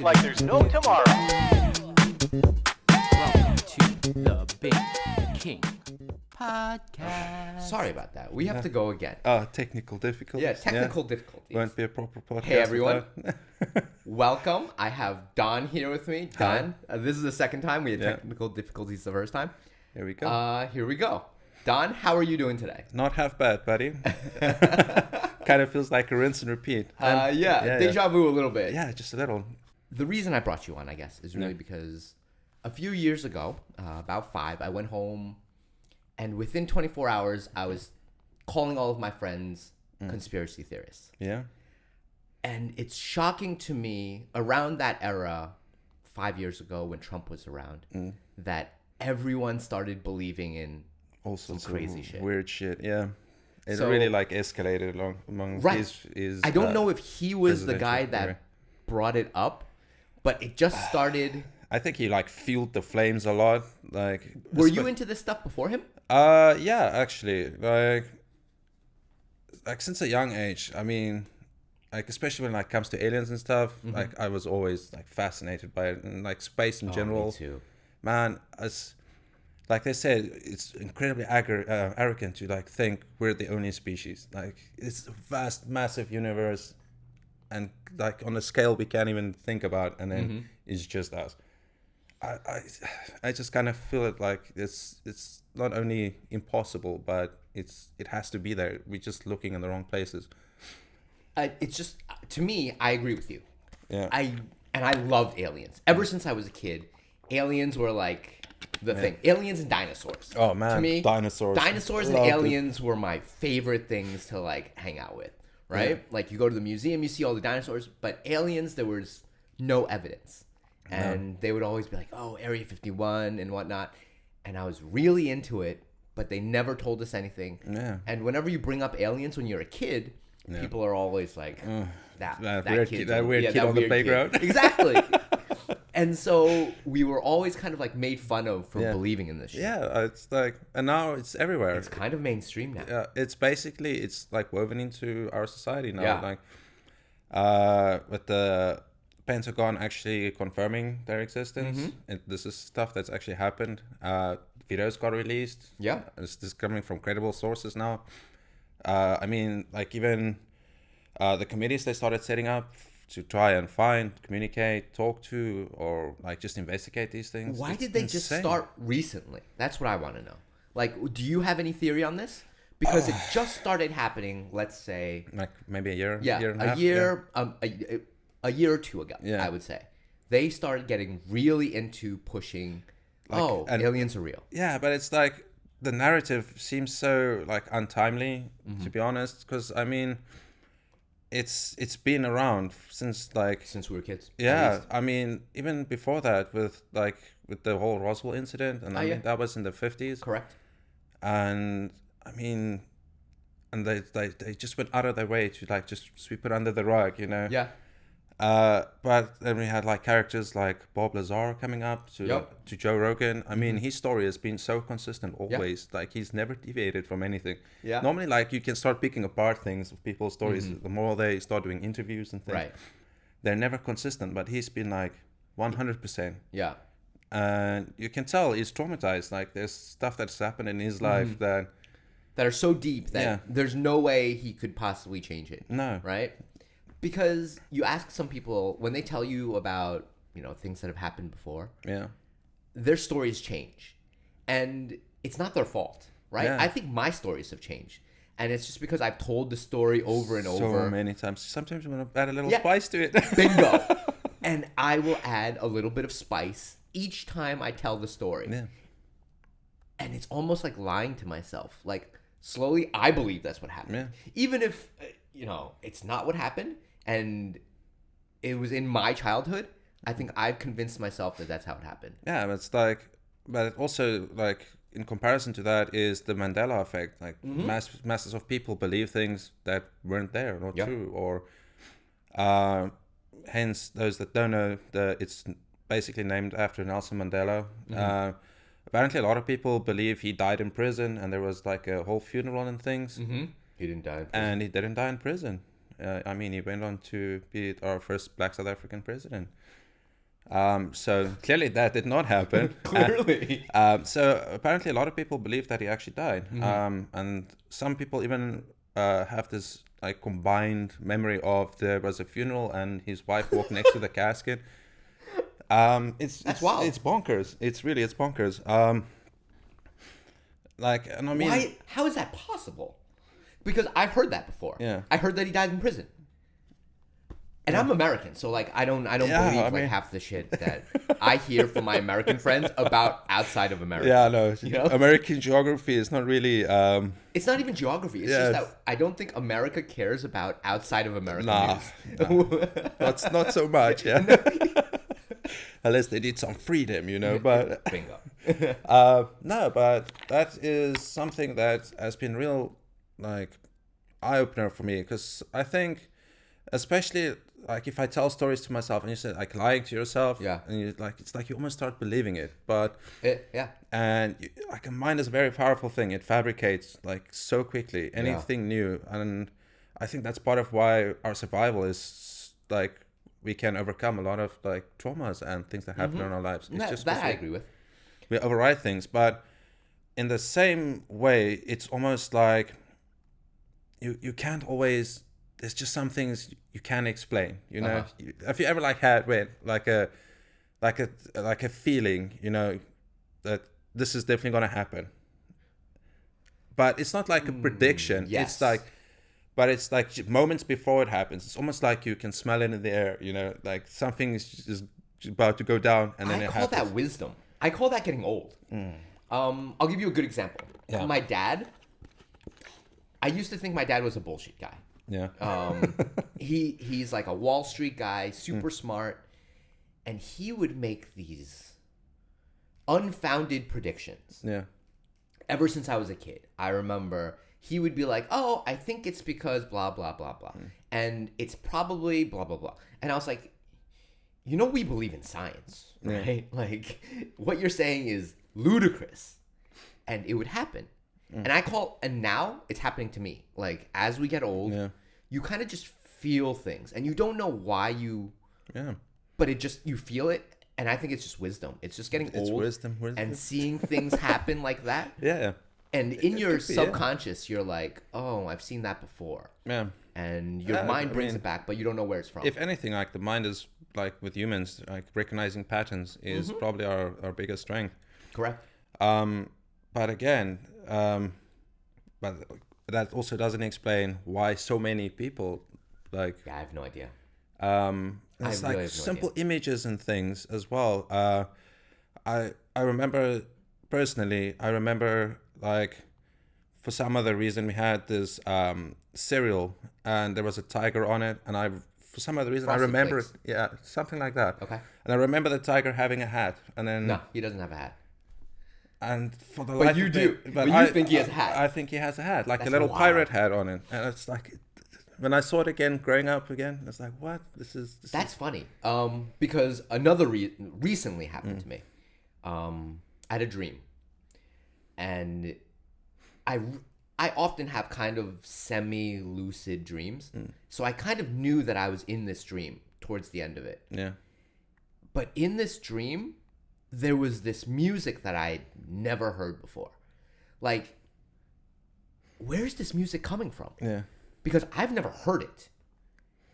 like there's no tomorrow. Welcome to the BingKing podcast. Sorry about that. We have to go again. Technical difficulties. Yeah, technical difficulties. Won't be a proper podcast. Hey, everyone. without- Welcome. I have Don here with me. Don, this is the second time. We had Yeah. technical difficulties the first time. Here we go. Here we go. Don, how are you doing today? Not half bad, buddy. Kind of feels like a rinse and repeat. Deja vu a little bit. Yeah, just a little. The reason I brought you on, I guess, is really because a few years ago, about 5, I went home, and within 24 hours, I was calling all of my friends conspiracy theorists. Yeah. And it's shocking to me, around that era, 5 years ago when Trump was around, that everyone started believing in All sorts crazy of shit. weird shit. Yeah. It So- really escalated among Right. his I don't know if he was the guy presidential career. that brought it up, but it just started. I think he fueled the flames a lot. Were you into this stuff before him? Yeah, actually, since a young age. I mean, especially when it comes to aliens and stuff. I was always fascinated by it, and space in general. Me too. Man, as like they said, it's incredibly arrogant to think we're the only species. It's a vast, massive universe, and on a scale we can't even think about, and then it's just us. I just kind of feel it it's not only impossible, but it has to be there. We're just looking in the wrong places. It's just, to me, I agree with you. Yeah. I loved aliens. Ever since I was a kid, aliens were the thing. Aliens and dinosaurs. Oh man, to me, dinosaurs and Loved it. aliens were my favorite things to hang out with. Right? You go to the museum, you see all the dinosaurs, but aliens, there was no evidence. And they would always be like, oh, Area 51 and whatnot. And I was really into it, but they never told us anything. Yeah. And whenever you bring up aliens when you're a kid, people are always like, that weird kid on the playground. Exactly. And so we were always kind of made fun of for believing in this shit. Yeah, it's and now it's everywhere. It's kind of mainstream now. Yeah, it's woven into our society now. With the Pentagon actually confirming their existence. And this is stuff that's actually happened. Videos got released. Yeah. This is coming from credible sources now. I mean, even the committees they started setting up to try and find, communicate, talk to, or just investigate these things. Why It's did they just insane. start recently? That's what I want to know. Do you have any theory on this? Because it just started happening, let's say... maybe a year and a a half? year, a year or two ago, Yeah. I would say. They started getting really into pushing, aliens are real. Yeah, but it's the narrative seems so untimely, to be honest, because I mean, it's been around since Since we were kids. at yeah, least. I mean even before that with the whole Roswell incident, and I mean that was in the 50s, Correct. and I mean, and they just went out of their way to just sweep it under the rug, Yeah. But then we had characters like Bob Lazar coming up to Joe Rogan. I mean, his story has been so consistent always. He's never deviated from anything. Yeah. Normally, you can start picking apart things of people's stories the more they start doing interviews and things. Right. They're never consistent, but he's been 100%. Yeah. And you can tell he's traumatized. There's stuff that's happened in his life that That are so deep that Yeah. there's no way he could possibly change it. no. Right? Because you ask some people, when they tell you about, things that have happened before, Yeah. their stories change. And it's not their fault, right? Yeah. I think my stories have changed. And it's just because I've told the story over and So over. many times. Sometimes you want to add a little Yeah. spice to it. Bingo. And I will add a little bit of spice each time I tell the story. Yeah. And it's almost like lying to myself. Slowly, I believe that's what happened. Yeah. Even if, it's not what happened and it was in my childhood, I think I've convinced myself that that's how it happened. Yeah, but it's but it also in comparison to that is the Mandela effect. Masses of people believe things that weren't there, not true, or hence those that don't know, it's basically named after Nelson Mandela. Apparently, a lot of people believe he died in prison, and there was a whole funeral and things. He didn't die in prison. And he didn't die in prison. I mean, he went on to be our first Black South African president. So clearly that did not happen. Clearly. So apparently a lot of people believe that he actually died. And some people even have this like combined memory of there was a funeral and his wife walked next to the casket. It's wild. It's bonkers. It's bonkers. Like, and I mean, Why? How is that possible? Because I've heard that before. Yeah. I heard that he died in prison. And I'm American, so like I don't believe like half the shit that I hear from my American friends about outside of America. Yeah, no. You know? American geography is not really. It's not even geography. It's just that I don't think America cares about outside of America news. Not so much. Yeah. Unless they need some freedom, you know. But Bingo. no, but that is something that has been real, like, eye opener for me, because I think, especially like if I tell stories to myself and you say like lying to yourself, and you like it's like you almost start believing it, but and like a mind is a very powerful thing. It fabricates like so quickly anything new, and I think that's part of why our survival is like we can overcome a lot of like traumas and things that happen in our lives. It's just that I agree with. We override things, but in the same way, it's almost like you can't always. There's just some things you can't explain. You know, have you ever like had like a feeling, you know, that this is definitely gonna happen, but it's not like a prediction. Yes. It's like. But it's like moments before it happens. It's almost like you can smell it in the air, you know, like something is just about to go down, and then it happens. I call that wisdom. I call that getting old. I'll give you a good example. Yeah. My dad, I used to think my dad was a bullshit guy. Yeah. He's like a Wall Street guy, super smart, and he would make these unfounded predictions. Yeah. Ever since I was a kid, I remember he would be like, "Oh, I think it's because blah blah blah blah, and it's probably blah blah blah." And I was like, "You know, we believe in science, right? Like, what you're saying is ludicrous," and it would happen. And now it's happening to me. Like, as we get old, you kind of just feel things, and you don't know why but you feel it. And I think it's just wisdom. It's just getting old. Wisdom. And seeing things happen like that. Yeah. And in your subconscious, you're like, oh, I've seen that before. Yeah. And your mind brings it back, but you don't know where it's from. If anything, like the mind is like with humans, like recognizing patterns is probably our biggest strength. Correct. But again, but that also doesn't explain why so many people like. Yeah, I have no idea. It's like simple images and things as well. I remember personally. I remember like for some other reason we had this cereal and there was a tiger on it, and for some other reason Frosted I remember Flakes. it. Yeah, something like that. Okay. And I remember the tiger having a hat, and then No, he doesn't have a hat. And for the But life you of do. me, But you think he has a hat. I think he has a hat, like That's a little wild. pirate hat on it, and it's like. When I saw it again, growing up again, it's like, what? That's funny. Because another recently happened to me. I had a dream, and I often have kind of semi-lucid dreams. So I kind of knew that I was in this dream towards the end of it. Yeah. But in this dream, there was this music that I'd never heard before. Like, where's this music coming from? Yeah. Because I've never heard it.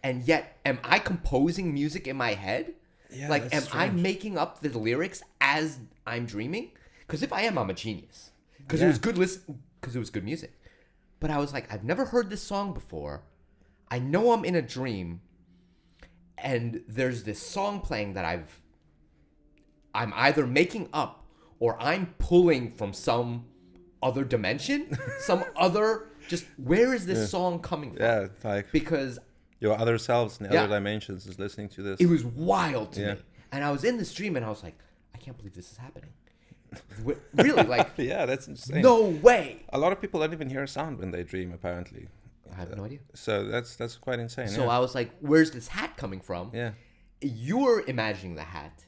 And yet, am I composing music in my head? Yeah, like, am that's I strange. making up the lyrics as I'm dreaming? Because if I am, I'm a genius. Because it was good because it was good music. But I was like, I've never heard this song before. I know I'm in a dream. And there's this song playing that I'm either making up or I'm pulling from some other dimension, some other. Just where is this song coming from? Yeah, like because your other selves in the other dimensions is listening to this. it was wild to me, and I was in this dream, and I was like, I can't believe this is happening. Really, like, yeah, that's insane. no way. A lot of people don't even hear a sound when they dream, apparently. I have no idea. So that's quite insane. So I was like, where's this hat coming from? Yeah. You're imagining the hat,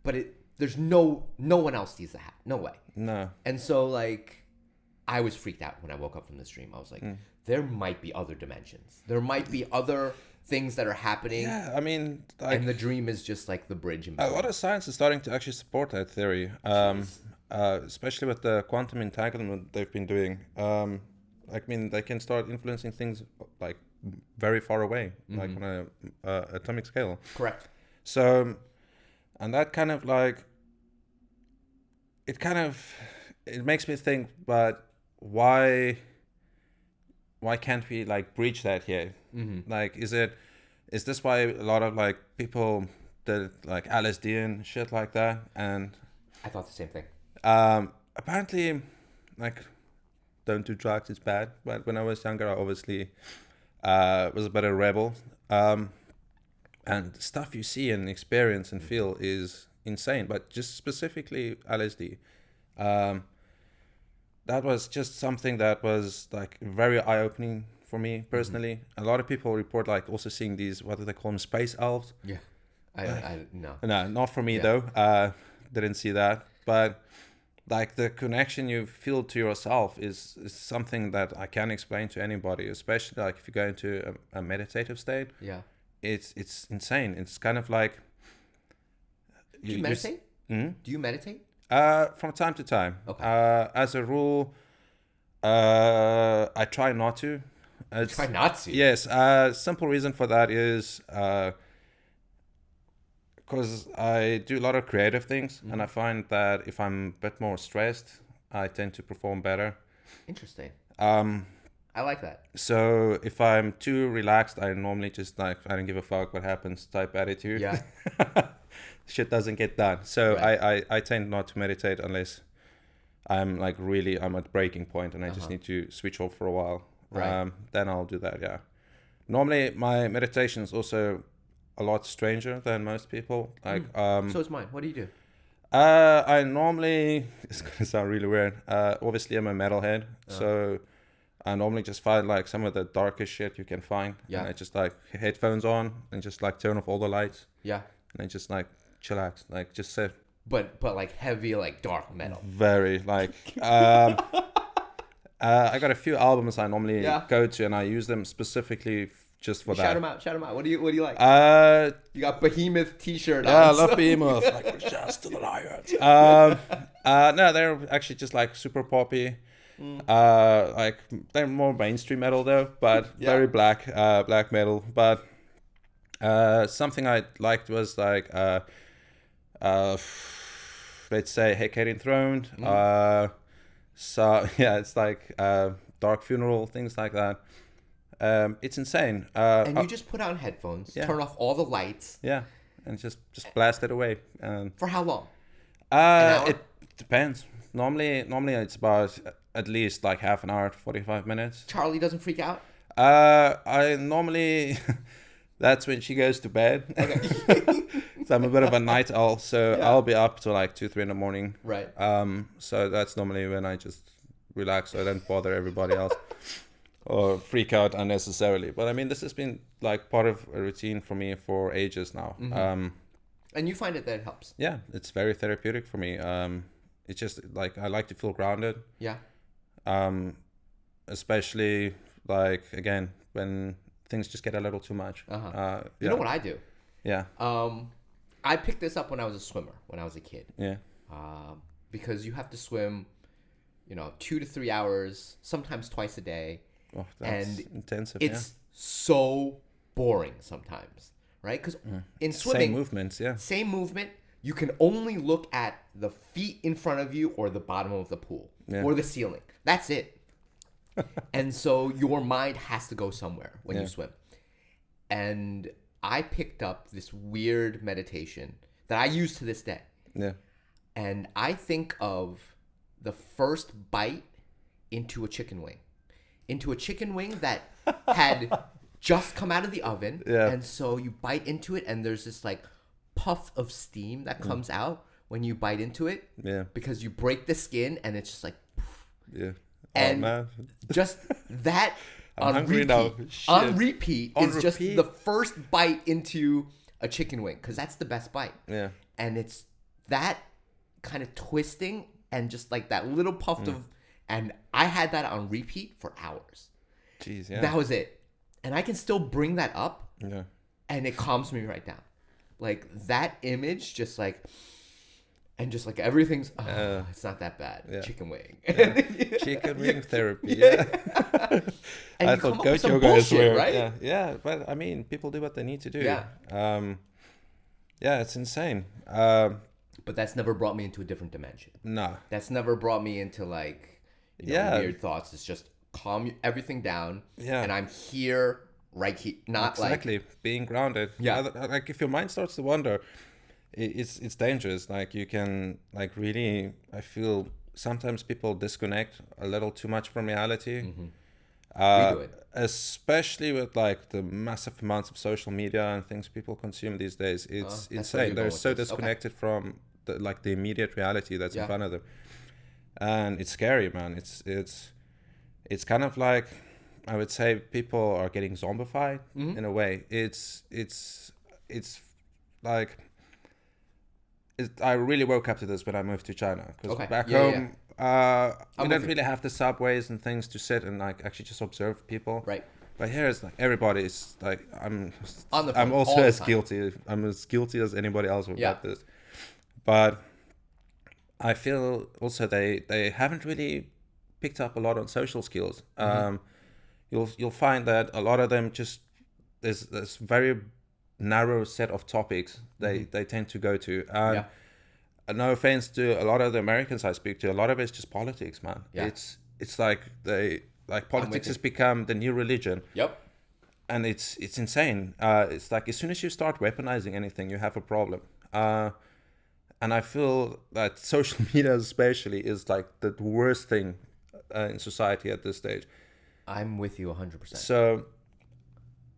but there's no one else sees the hat. No way. No. And so like. I was freaked out when I woke up from this dream. I was like, there might be other dimensions. There might be other things that are happening. Yeah, I mean, like, And the dream is just like the bridge in a between. lot of science is starting to actually support that theory, especially with the quantum entanglement they've been doing. I mean, they can start influencing things like very far away, like on a atomic scale. Correct. So, and that kind of like, it makes me think, but why can't we like breach that here? Like, is this why a lot of like people did like LSD and shit like that? And I thought the same thing. apparently, like, don't do drugs, it's bad. But when I was younger, I obviously was a bit of a rebel. And the stuff you see and experience and feel is insane. But just specifically LSD, that was just something that was like very eye-opening for me personally. A lot of people report like also seeing these, what do they call them, space elves. Yeah. I no. No, not for me though. Didn't see that. But like the connection you feel to yourself is something that I can explain to anybody, especially like if you go into a meditative state. Yeah. It's insane. It's kind of like Do you meditate? Do you meditate? from time to time. Okay. As a rule, I try not to. Try not to. Yes. Simple reason for that is because I do a lot of creative things, and I find that if I'm a bit more stressed, I tend to perform better. Interesting. I like that. So if I'm too relaxed, I normally just like, I don't give a fuck what happens type attitude. Yeah. Shit doesn't get done. So Right. I tend not to meditate unless I'm like really, I'm at breaking point and I just need to switch off for a while. Right. Then I'll do that, yeah. Normally my meditation is also a lot stranger than most people. Like, So is mine. What do you do? I normally, it's gonna sound really weird. Obviously I'm a metalhead, so I normally just find like some of the darkest shit you can find. Yeah. And I just like headphones on and just like turn off all the lights Yeah. and I just like chillax, like just sit. But like heavy, like dark metal. Very like, I got a few albums I normally go to and I use them specifically just for that. Shout them out. Shout them out. What do you like? You got Behemoth T-shirt. Yeah, I on, love so- Behemoth. Like, just to the lions. No, they're actually just like super poppy. Like they're more mainstream metal though, but very black metal. But something I liked was like let's say Hecate Enthroned. So yeah, it's like Dark Funeral, things like that. It's insane. And you just put on headphones, turn off all the lights. Yeah, and just blast it away. For how long? An hour? It depends. Normally it's about at least like half an hour to 45 minutes. Charlie doesn't freak out? I normally that's when she goes to bed. Okay. So I'm a bit of a night owl, so I'll be up to like 2-3 in the morning. Right. So that's normally when I just relax, so I don't bother everybody else or freak out unnecessarily. But I mean, this has been like part of a routine for me for ages now. And you find it that it helps? Yeah, it's very therapeutic for me. It's just like I like to feel grounded. Yeah. Especially like again when things just get a little too much. You know what I do? Yeah. I picked this up when I was a swimmer, when I was a kid. Yeah. Because you have to swim, 2 to 3 hours, sometimes twice a day. Oh, that's and intensive. It's so boring sometimes, right? Because in swimming, same movement. You can only look at the feet in front of you or the bottom of the pool or the ceiling. That's it. And so your mind has to go somewhere when you swim. And I picked up this weird meditation that I use to this day. Yeah. And I think of the first bite into a chicken wing. Into a chicken wing that had just come out of the oven. Yeah. And so you bite into it and there's this like puff of steam that comes out when you bite into it. Yeah. Because you break the skin and it's just like... Yeah. And man. just that I'm hungry repeat, now. on repeat On is just repeat? the first bite into a chicken wing because that's the best bite. Yeah. And it's that kind of twisting and just like that little puff of, and I had that on repeat for hours. Jeez, yeah. That was it. and I can still bring that up, Yeah. and it calms me right down. Like that image, just like, and just like everything's, it's not that bad. Yeah. Chicken wing. Chicken wing therapy. Yeah. And I you come thought up with goat some yoga is bullshit, weird. right? Yeah. Yeah. But I mean, people do what they need to do. Yeah. Yeah, it's insane. But that's never brought me into a different dimension. No. That's never brought me into like, weird thoughts. It's just calm everything down. Yeah. And I'm here, right here, not Exactly. Being grounded. Yeah. Like if your mind starts to wander, it's dangerous. Like you can like really, I feel sometimes people disconnect a little too much from reality. We do it. Especially with like the massive amounts of social media and things people consume these days. It's where insane. you're going They're with so this. Okay. disconnected from the immediate reality that's in Yeah. front of them. And it's scary, man. It's kind of like, I would say people are getting zombified in a way. It's like, I really woke up to this when I moved to China, because Okay. back Yeah, home we with don't you. really have the subways and things to sit and like actually just observe people. Right. But here it's like everybody's like, On the I'm phone also all the as time. guilty. I'm as guilty as anybody else about Yeah. this. But I feel also they haven't really picked up a lot on social skills. You'll find that a lot of them just there's this very narrow set of topics they tend to go to. Yeah. No offense to a lot of the Americans I speak to, a lot of it's just politics, man. Yeah. It's like politics has become the new religion. Yep. And it's insane. It's like as soon as you start weaponizing anything, you have a problem. And I feel that social media especially is like the worst thing in society at this stage. I'm with you 100%. So,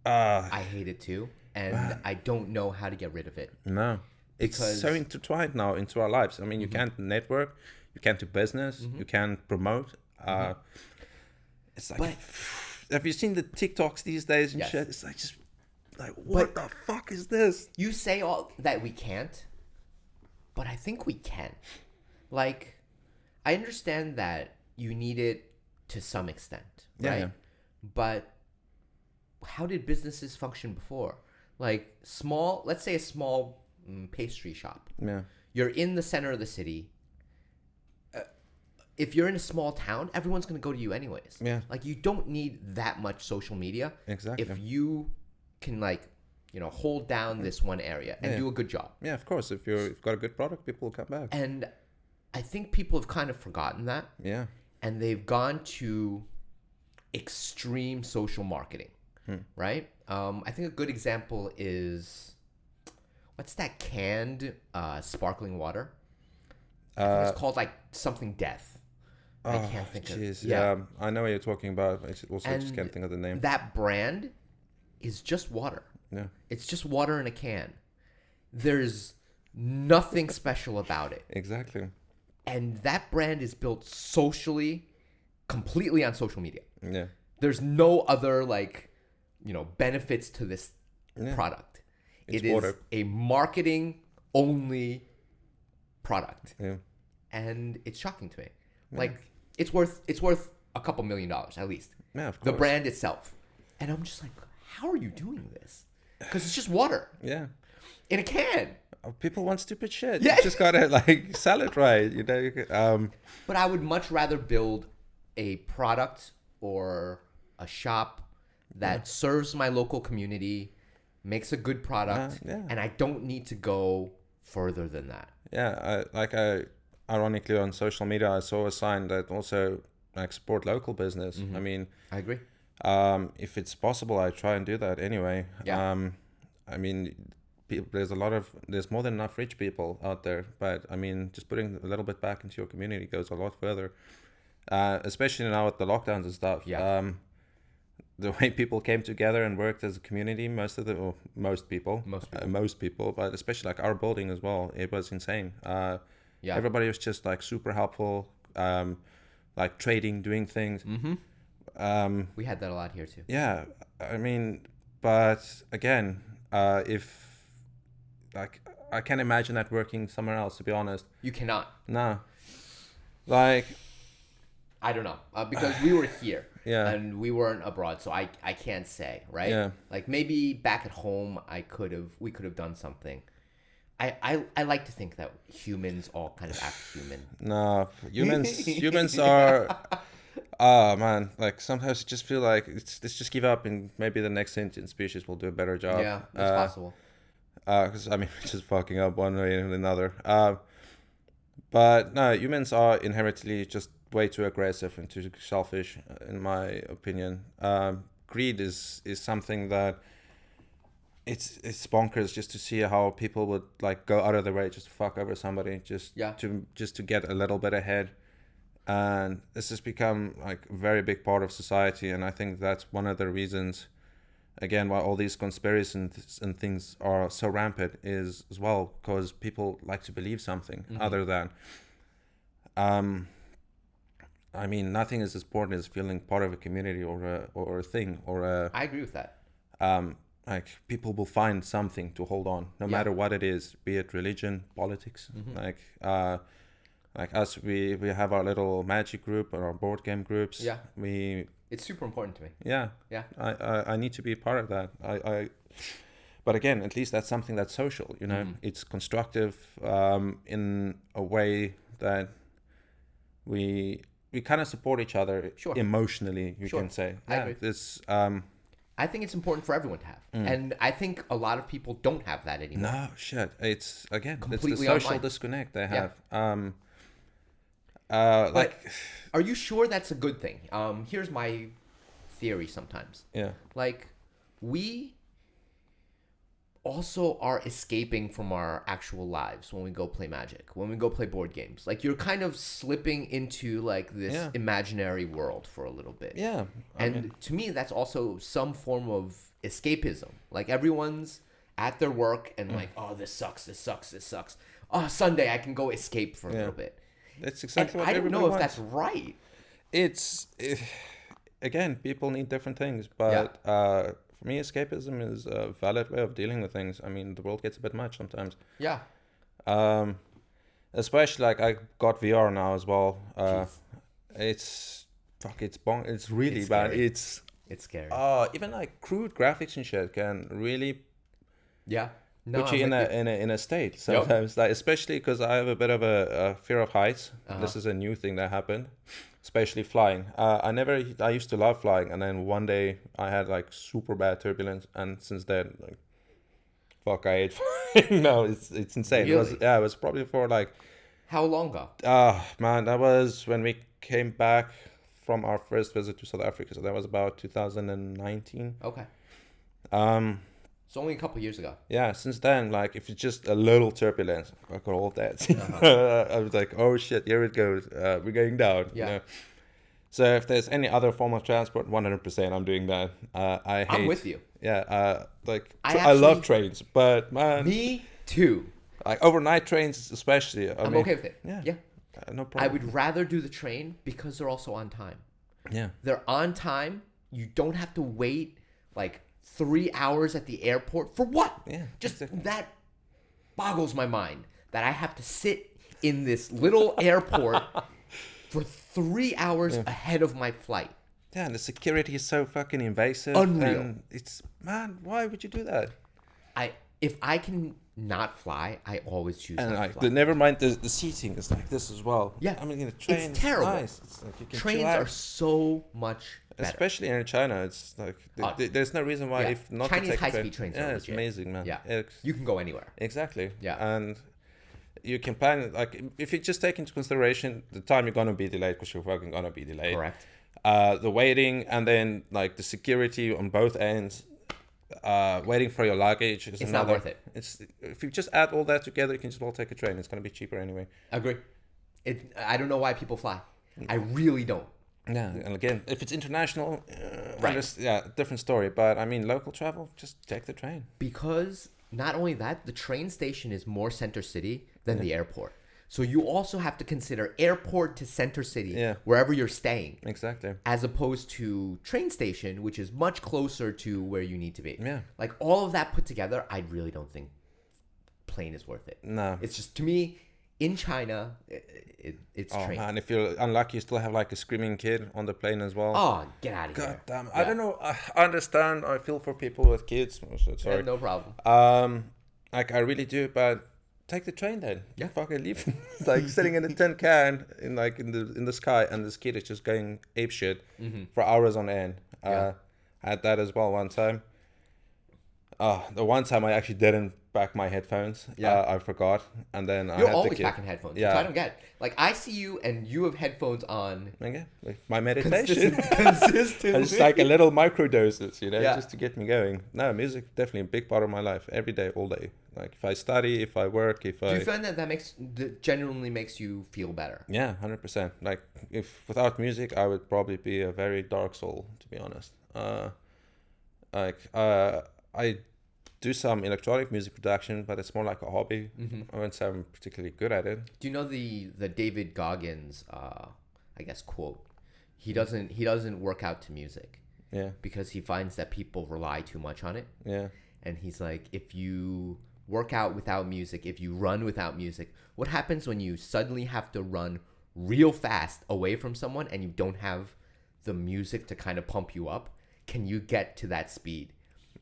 I hate it too, and I don't know how to get rid of it. no, it's Because- so intertwined now into our lives. I mean, you can't network, you can't do business, you can't promote. It's like, But- have you seen the TikToks these days and Yes. shit? It's like just like, what the fuck is this? You say all that we can't, but I think we can. Like, I understand that you need it to some extent, Yeah, right? yeah. But how did businesses function before? Like let's say a small pastry shop. Yeah, You're in the center of the city. If you're in a small town, everyone's going to go to you anyways. Yeah. Like, you don't need that much social media. Exactly. If you can, like, hold down this one area and Yeah. do a good job. yeah. Of course, if you've got a good product, people will come back. And I think people have kind of forgotten that. Yeah, And they've gone to extreme social marketing, right? I think a good example is, what's that canned sparkling water? I think it's called like something death. I can't think of it. Yeah, I know what you're talking about. I also just And can't think of the name. That brand is just water. Yeah, It's just water in a can. There's nothing special about it. exactly. And that brand is built socially, completely on social media. Yeah, There's no other benefits to this product. It's It is water. a marketing only product. yeah, And it's shocking to me. Like, it's worth a couple $1 million at least. yeah. Of course. The brand itself. And I'm just like, how are you doing this? Because it's just water Yeah. in a can. People want stupid shit. Yeah. You just gotta like sell it right. You know. But I would much rather build a product or a shop that serves my local community, makes a good product, Yeah. and I don't need to go further than that. Yeah. Ironically, on social media, I saw a sign that also like support local business. I mean, I agree. if it's possible, I try and do that anyway. Yeah. I mean, there's more than enough rich people out there, but I mean, just putting a little bit back into your community goes a lot further. Especially now with the lockdowns and stuff. Yeah. The way people came together and worked as a community, most people, but especially like our building as well, it was insane. Yeah. Everybody was just like super helpful, like trading, doing things. We had that a lot here too. Yeah, I mean, but again, if like I can't imagine that working somewhere else, to be honest. You cannot. No, like I don't know, because we were here, Yeah. and we weren't abroad, so I can't say, right? Yeah. Like maybe back at home, we could have done something. I like to think that humans all kind of act human. No, humans are. Ah man, like sometimes you just feel like let's just give up, and maybe the next sentient species will do a better job. Yeah, that's possible. Because I mean, we're just fucking up one way or another. But no, humans are inherently just way too aggressive and too selfish, in my opinion. Greed is something that it's bonkers just to see how people would like go out of their way just to fuck over somebody just to get a little bit ahead. And this has become like a very big part of society, and I think that's one of the reasons, again, why all these conspiracies and things are so rampant is as well because people like to believe something other than I mean, nothing is as important as feeling part of a community or a thing or a I agree with that. like people will find something to hold on no matter what it is, be it religion, politics, like us, we have our little magic group or our board game groups. Yeah. It's super important to me. Yeah. I need to be part of that. But again, at least that's something that's social, you know. It's constructive in a way that we kind of support each other emotionally, you can say. I agree. This I think it's important for everyone to have. And I think a lot of people don't have that anymore. no shit. It's again, Completely it's the social online. disconnect they have. But Like are you sure that's a good thing? Here's my theory sometimes. yeah. Like, we also are escaping from our actual lives when we go play Magic, when we go play board games. Like, you're kind of slipping into, like, this imaginary world for a little bit. Yeah. And to me, that's also some form of escapism. Like, everyone's at their work and like, oh, this sucks. Oh, Sunday, I can go escape for a little bit. That's exactly And what I don't everybody know if wants. that's right. Again, people need different things, but for me, escapism is a valid way of dealing with things. I mean, the world gets a bit much sometimes. Yeah. Especially like I got VR now as well. Jeez. It's really It's bad. scary. It's scary. even like crude graphics and shit can really Yeah. No, put you I'm with in a state sometimes. Like especially because I have a bit of a fear of heights. This is a new thing that happened, especially flying. I used to love flying, and then one day I had like super bad turbulence, and since then, like, fuck, I hate flying. No, it's insane. Really? It was probably for like, How long ago? man, that was when we came back from our first visit to South Africa. So that was about 2019. Okay. It's only a couple years ago. Yeah, since then, like, if it's just a little turbulence, I got all that. I was like, oh shit, here it goes. We're going down. Yeah. You know? So if there's any other form of transport, 100% I'm doing that. I'm with you. Yeah, I love trains, but man, Me too. like overnight trains especially. I'm okay with it. Yeah. No I problem. would rather do the train because they're also on time. Yeah. They're on time. You don't have to wait like 3 hours at the airport for what? Yeah, Just exactly. that boggles my mind that I have to sit in this little airport for 3 hours ahead of my flight. Yeah, and the security is so fucking invasive. Unreal. And it's, man, why would you do that? If I can not fly, I always choose And not like, to fly. never mind the seating is like this as well. Yeah. I mean, the train It's terrible. nice. It's like you can Trains chill out. are so much better. Especially in China, it's like there's no reason why if not Chinese to take a high-speed trains Yeah, are it's legit. amazing, man. Yeah. You can go anywhere. Exactly. Yeah. And you can plan like if you just take into consideration the time you're gonna be delayed because you're fucking gonna be delayed. Correct. The waiting and then like the security on both ends. Waiting for your luggage is It's another. not worth it. It's if you just add all that together, you can just well take a train. It's gonna be cheaper anyway. Agree. I don't know why people fly. I really don't. Yeah, and again, if it's international, Right. different story. But I mean, local travel, just take the train. Because not only that, the train station is more center city than the airport. So you also have to consider airport to center city, wherever you're staying, Exactly. as opposed to train station, which is much closer to where you need to be. Yeah. Like all of that put together, I really don't think plane is worth it. No. It's just, to me, in China, it's Oh trained. man, if you're unlucky, you still have like a screaming kid on the plane as well. Oh, get out of God here. damn! Yeah. I don't know. I understand. I feel for people with kids. Sorry. Yeah, no problem. Like I really do, but take the train then. Yeah. Fucking leave. It's like sitting in a tin can in the sky, and this kid is just going ape shit for hours on end. Yeah. I had that as well one time. The one time I actually didn't pack my headphones. Yeah. I forgot, and then I You're had the always kid. packing headphones. Yeah. Which I don't get. Like, I see you and you have headphones on Okay, like my meditation. consistently. It's like a little micro doses, Yeah. just to get me going. No, music definitely a big part of my life. Every day, all day. Like if I study, if I work, if Do I you find that genuinely makes you feel better? yeah, 100%. Like if without music, I would probably be a very dark soul, to be honest. I do some electronic music production, but it's more like a hobby. I wouldn't say I'm particularly good at it. Do you know the David Goggins I guess quote? He doesn't work out to music Yeah, because he finds that people rely too much on it. yeah, And he's like, if you work out without music, if you run without music, what happens when you suddenly have to run real fast away from someone and you don't have the music to kind of pump you up? Can you get to that speed?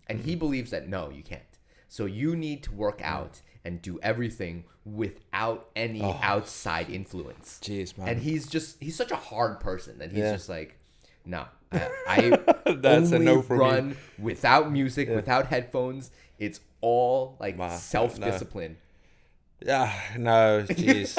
And he believes that no, you can't. So you need to work out and do everything without any outside influence. Jeez, man. And he's such a hard person that he's Yeah. just like, no, I That's a only no for me. run without music, without headphones. It's all like Wow, self-discipline. Yeah, no, jeez,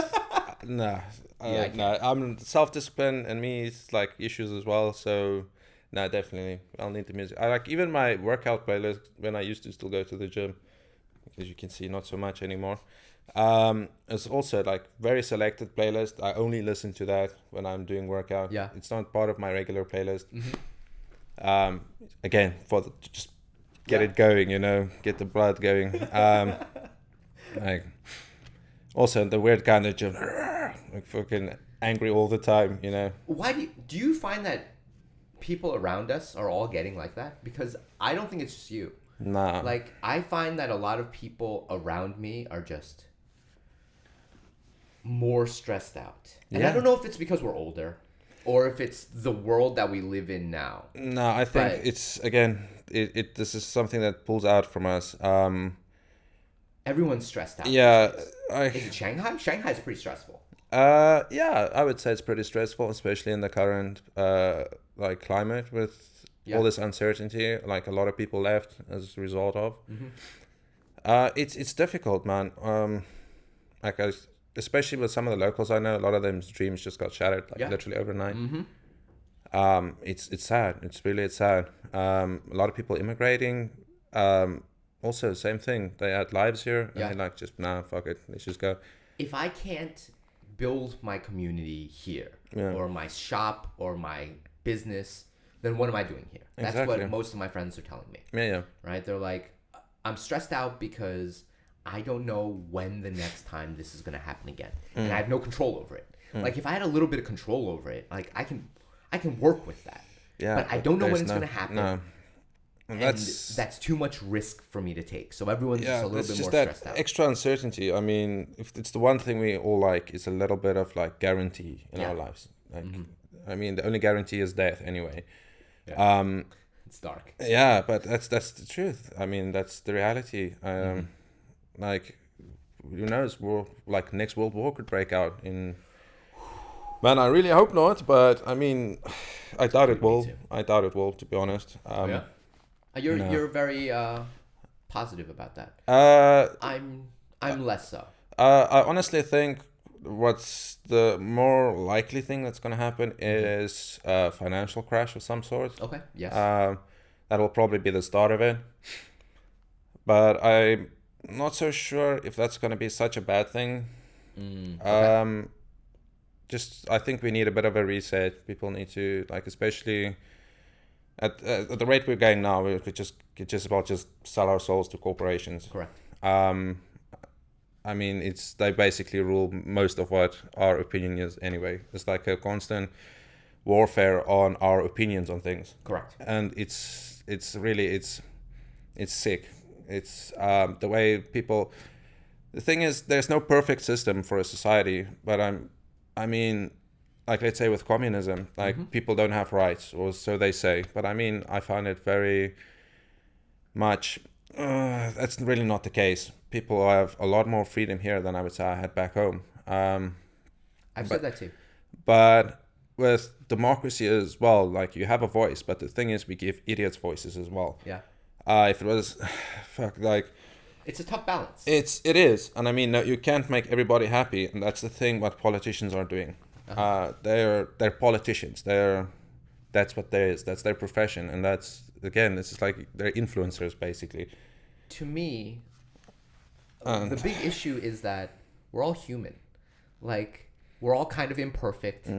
no, Yeah, I no. I'm self-discipline, and me it's like issues as well. So, no, definitely, I'll need the music. I like even my workout playlist when I used to still go to the gym, as you can see, not so much anymore. It's also like very selected playlist. I only listen to that when I'm doing workout. Yeah. It's not part of my regular playlist. Again, just get it going, get the blood going. Like also the weird kind of just like fucking angry all the time, Why do you find that people around us are all getting like that? Because I don't think it's just you. Nah. Like, I find that a lot of people around me are just more stressed out. And I Yeah. don't know if it's because we're older or if it's the world that we live in now. No, I think But- it's again this is something that pulls out from us. Everyone's stressed out. Yeah, Is it Shanghai? Shanghai's pretty stressful. yeah, I would say it's pretty stressful, especially in the current like climate with Yeah. all this uncertainty. Like a lot of people left as a result of. It's difficult, man. Like especially with some of the locals I know, a lot of them's dreams just got shattered, like Yeah. literally overnight. It's sad. It's sad. A lot of people immigrating. Also, same thing. They had lives here, and Yeah. they're like, just nah, fuck it, let's just go. If I can't build my community here Yeah. or my shop or my business, then what am I doing here? That's Exactly. what most of my friends are telling me, Yeah. right? They're like, I'm stressed out because I don't know when the next time this is going to happen again. And I have no control over it. Like if I had a little bit of control over it, like I can work with that. Yeah, But I don't know when there's it's going to happen. No. And That's that's too much risk for me to take. So everyone's just a little it's bit just more that stressed out. extra uncertainty. I mean, if it's the one thing we all like, is a little bit of like guarantee in Yeah. our lives. Like, I mean, the only guarantee is death anyway. It's dark. Yeah, but that's the truth. I mean, that's the reality. Like, who knows? Like next World War could break out in. Man, I really hope not. But I mean, I doubt it will. too. I doubt it will, to be honest. Yeah. You're no. you're very positive about that. Uh, I'm less so. I honestly think what's the more likely thing that's going to happen is a financial crash of some sort. Okay. Yes. That will probably be the start of it. But I'm not so sure if that's going to be such a bad thing. Okay. Just I think we need a bit of a reset. People need to, like, especially at the rate we're going now, we just about sell our souls to corporations. Correct. I mean, they basically rule most of what our opinion is anyway. It's like a constant warfare on our opinions on things. Correct. And it's really sick. It's the way people, the thing is, there's no perfect system for a society, but I mean, like let's say with communism, like people don't have rights, or so they say. But I mean, I find it very much. That's really not the case. People have a lot more freedom here than I would say I had back home. I've said that too. But with democracy as well, like you have a voice, but the thing is, we give idiots voices as well. Yeah. If it was, like. It's a tough balance. It is, and I mean, no, you can't make everybody happy, and that's the thing. What politicians are doing, they're politicians. That's what they is. That's their profession, and that's again, this is like they're influencers basically. To me, the big issue is that we're all human. Like we're all kind of imperfect.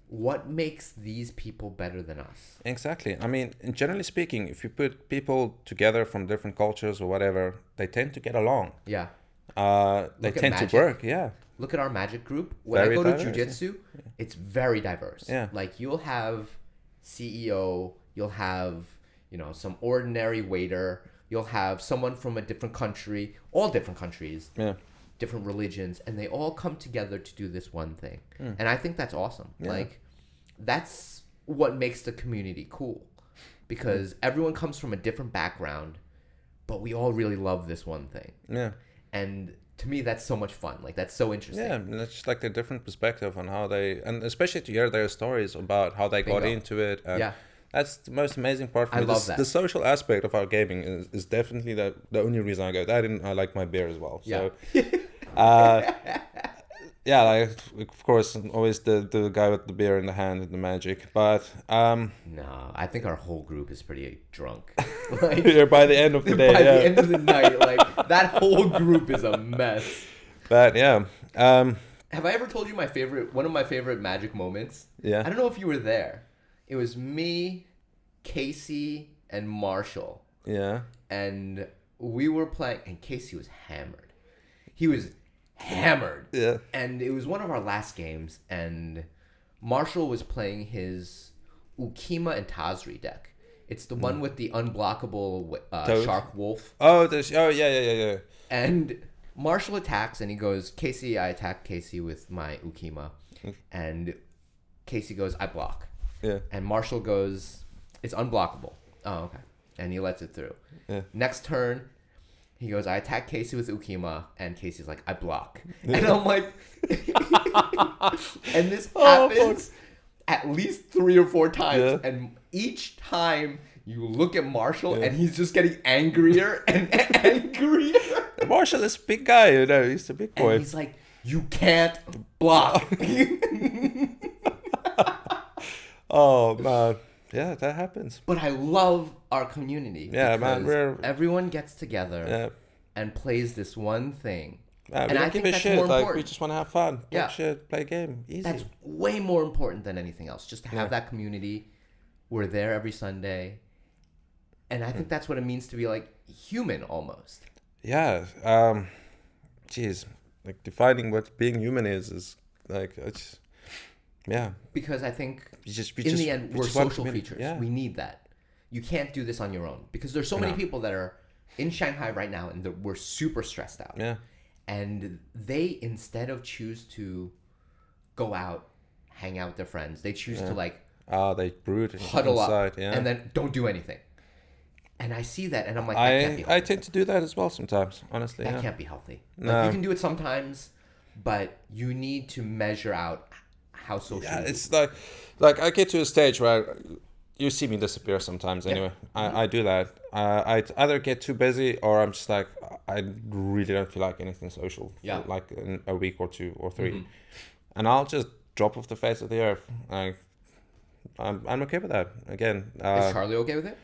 What makes these people better than us? Exactly. I mean, generally speaking, if you put people together from different cultures or whatever, they tend to get along. Yeah. They tend to work. Yeah. Look at our magic group. When Very I go to diverse, jiu-jitsu, it's very diverse. Yeah. Like you'll have CEO, you'll have, some ordinary waiter, you'll have someone from a different country, all different countries. Yeah. Different religions, and they all come together to do this one thing. And I think that's awesome. Yeah. Like that's what makes the community cool, because everyone comes from a different background, but we all really love this one thing. Yeah. And to me, that's so much fun. Like that's so interesting. Yeah, and it's just like a different perspective on how they, and especially to hear their stories about how they got into it. And yeah. That's the most amazing part for I me. love that. The social aspect of our gaming is definitely the only reason I go. That and I like my beer as well. So, yeah, like of course, always the guy with the beer in the hand and the magic. But no, I think our whole group is pretty drunk. Like, by the end of the day, by the end of the night, like that whole group is a mess. But yeah, have I ever told you one of my favorite magic moments? Yeah. I don't know if you were there. It was me, Casey, and Marshall. Yeah. And we were playing, and Casey was hammered. He was hammered. Yeah. And it was one of our last games, and Marshall was playing his Ukima and Tazri deck. It's the one with the unblockable shark wolf. Yeah. And Marshall attacks, and he goes, Casey, I attack Casey with my Ukima. And Casey goes, I block. Yeah. And Marshall goes, it's unblockable. Oh, okay. And he lets it through. Yeah. Next turn, he goes, I attack Casey with Ukima. And Casey's like, I block. And I'm like, and this happens at least 3 or 4 times. Yeah. And each time you look at Marshall and he's just getting angrier and angrier. Marshall is a big guy, he's a big boy. And he's like, you can't block. Oh man, yeah, that happens. But I love our community. Yeah, man, everyone gets together and plays this one thing. Man, and we I don't think give a that's shit. more Like important. we just want to have fun. Yeah. Talk shit, play a game, easy. That's way more important than anything else. Just to have that community. We're there every Sunday, and I think that's what it means to be like human almost. Yeah. Geez, like defining what being human is like it's. Yeah. Because I think in the end, we're social creatures. Yeah. We need that. You can't do this on your own. Because there's so many people that are in Shanghai right now and we're super stressed out. Yeah. And they, instead of choose to go out, hang out with their friends, they choose to like... they brood huddle inside, up and then don't do anything. And I see that and I'm like, that can't be I healthy. tend to do that as well sometimes, honestly. That can't be healthy. No. Like, you can do it sometimes, but you need to measure out how social. Yeah, it's like I get to a stage where you see me disappear sometimes. Anyway, I do that. I either get too busy or I'm just like I really don't feel like anything social. Yeah. For like in a week or 2 or 3, and I'll just drop off the face of the earth. Like I'm okay with that. Again, Is Charlie okay with it?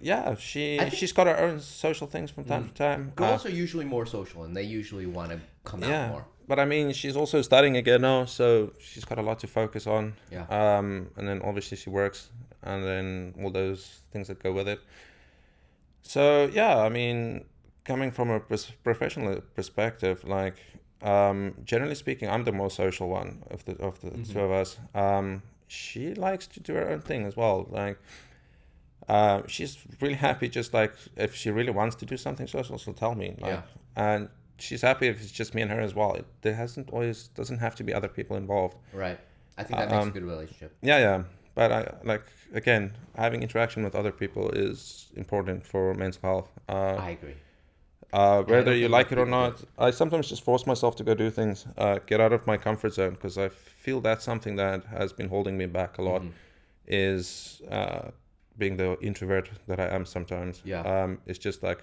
Yeah, she's got her own social things from time to time. Girls are usually more social, and they usually want to come out more. But I mean, she's also studying again now, so she's got a lot to focus on. Yeah. And then obviously she works, and then all those things that go with it. So yeah, I mean, coming from a professional perspective, like generally speaking, I'm the more social one of the two of us. She likes to do her own thing as well. Like, she's really happy. Just like if she really wants to do something social, she'll tell me. Like, and she's happy if it's just me and her as well. There doesn't have to be other people involved. Right. I think that makes a good relationship. Yeah. But again, having interaction with other people is important for mental health. I agree. Whether you like it or not, I sometimes just force myself to go do things, get out of my comfort zone, because I feel that's something that has been holding me back a lot, is being the introvert that I am sometimes. Yeah. It's just like,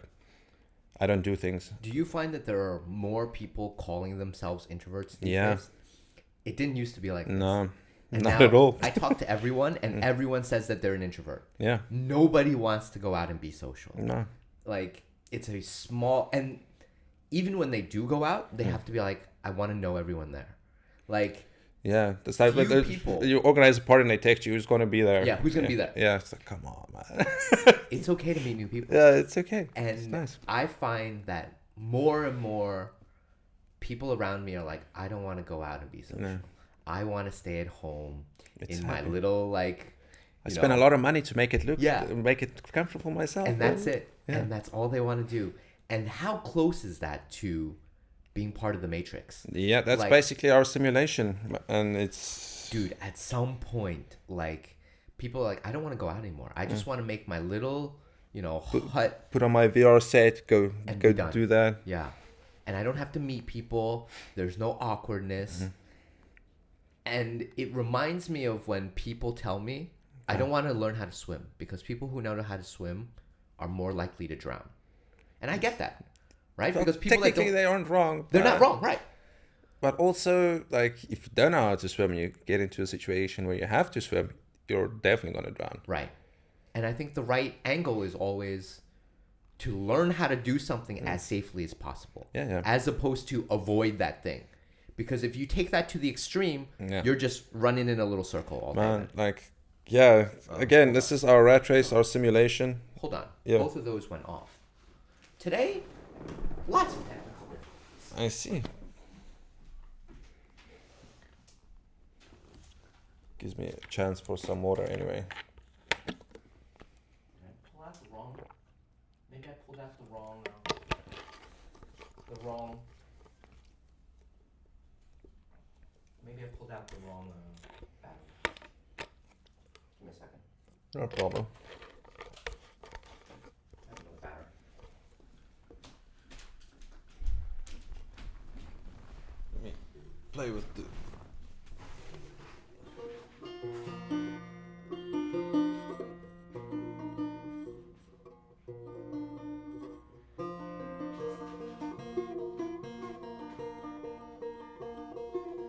I don't do things. Do you find that there are more people calling themselves introverts these Yeah. days? It didn't used to be like this. No, And not now at all. I talk to everyone, and everyone says that they're an introvert. Yeah. Nobody wants to go out and be social. No. Like, it's a small... And even when they do go out, they have to be like, I want to know everyone there. Like... Yeah, that's like Few like, people. you organize a party and they text you who's going to be there. Yeah, who's gonna be there? Yeah, it's like, come on, man. It's okay to meet new people. Yeah, it's okay. And It's nice. I find that more and more people around me are like, I don't want to go out and be social. No. I want to stay at home It's in happy. my little, like... I spend a lot of money to make it look, Yeah. make it comfortable myself. And that's it. Yeah. And that's all they want to do. And how close is that to being part of the Matrix? Yeah, that's Like- basically our simulation, and it's... Dude, at some point, like, people are like, I don't want to go out anymore. I just want to make my little, hut. Put on my VR set, go And go be done. do that. Yeah. And I don't have to meet people. There's no awkwardness. And it reminds me of when people tell me, I don't want to learn how to swim, because people who know how to swim are more likely to drown. And I get that, right? Well, Because people that technically don't, they aren't wrong. they're but- not wrong, right? But also, like, if you don't know how to swim, you get into a situation where you have to swim, you're definitely going to drown. Right. And I think the right angle is always to learn how to do something as safely as possible. Yeah. As opposed to avoid that thing. Because if you take that to the extreme, Yeah. you're just running in a little circle all day. Man, like, yeah, again, this is our rat race, our simulation. Hold on. Yeah. Both of those went off. Today, lots of technical difficulties. I see. Gives me a chance for some water anyway. Did I pull out the wrong? Maybe I pulled out the wrong. Maybe I pulled out the wrong battery. Give me a second. No problem. I have no battery. Let me play with the...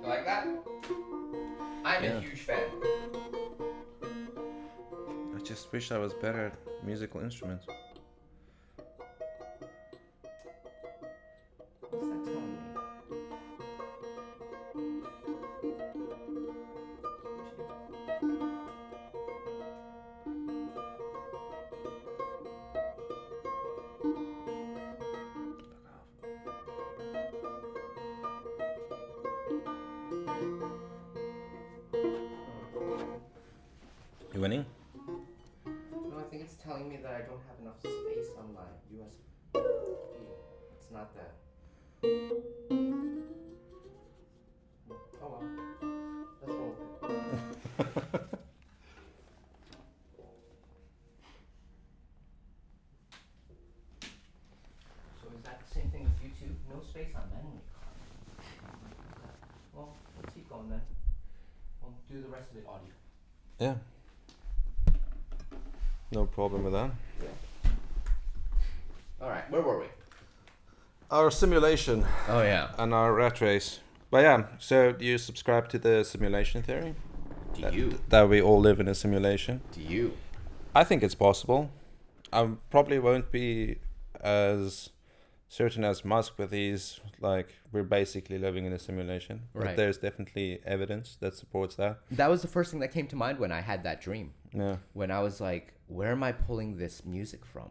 You like that? I'm Yeah. a huge fan. I just wish I was better at musical instruments. What's that telling me? You winning? No, I think it's telling me that I don't have enough space on my USB. It's not that. Oh well. Let's roll with it. So is that the same thing with YouTube? No space on memory card. Well, let's keep going then. We'll do the rest of the audio. Yeah. No problem with that. All right, where were we? Our simulation Oh yeah. and our rat race. But yeah, so do you subscribe to the simulation theory? That we all live in a simulation? Do you? I think it's possible. I probably won't be as certain as Musk with these, like, we're basically living in a simulation. Right. But there's definitely evidence that supports that. That was the first thing that came to mind when I had that dream. Yeah. When I was like, where am I pulling this music from?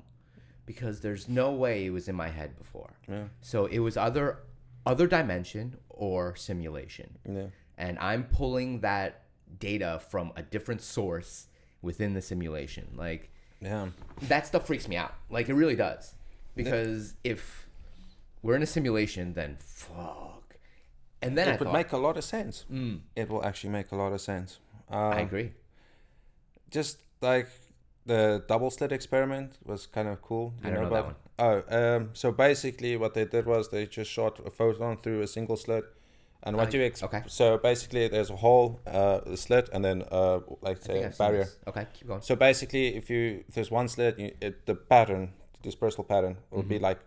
Because there's no way it was in my head before. Yeah. So it was other dimension or simulation. Yeah. And I'm pulling that data from a different source within the simulation. Like, Yeah. that stuff freaks me out. Like, it really does. Because if we're in a simulation, then fuck. And then It would make a lot of sense. Mm. It will actually make a lot of sense. I agree. Just like the double slit experiment was kind of cool. I don't know that one. So basically what they did was they just shot a photon through a single slit. And what okay. So basically there's a hole, a slit, and then like say a barrier. Okay, keep going. So basically if there's one slit, the pattern, the dispersal pattern will be like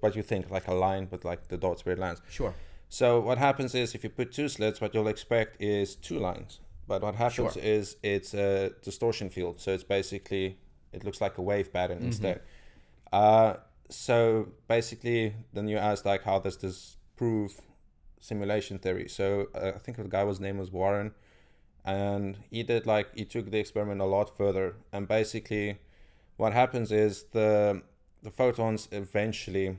what you think, like a line with like the dots where it lands. Sure. So what happens is if you put two slits, what you'll expect is two lines. But what happens is it's a distortion field. So it's basically, it looks like a wave pattern instead. So basically then you ask like, how does this prove simulation theory? So I think the guy's name was Warren, and he took the experiment a lot further. And basically what happens is the photons eventually,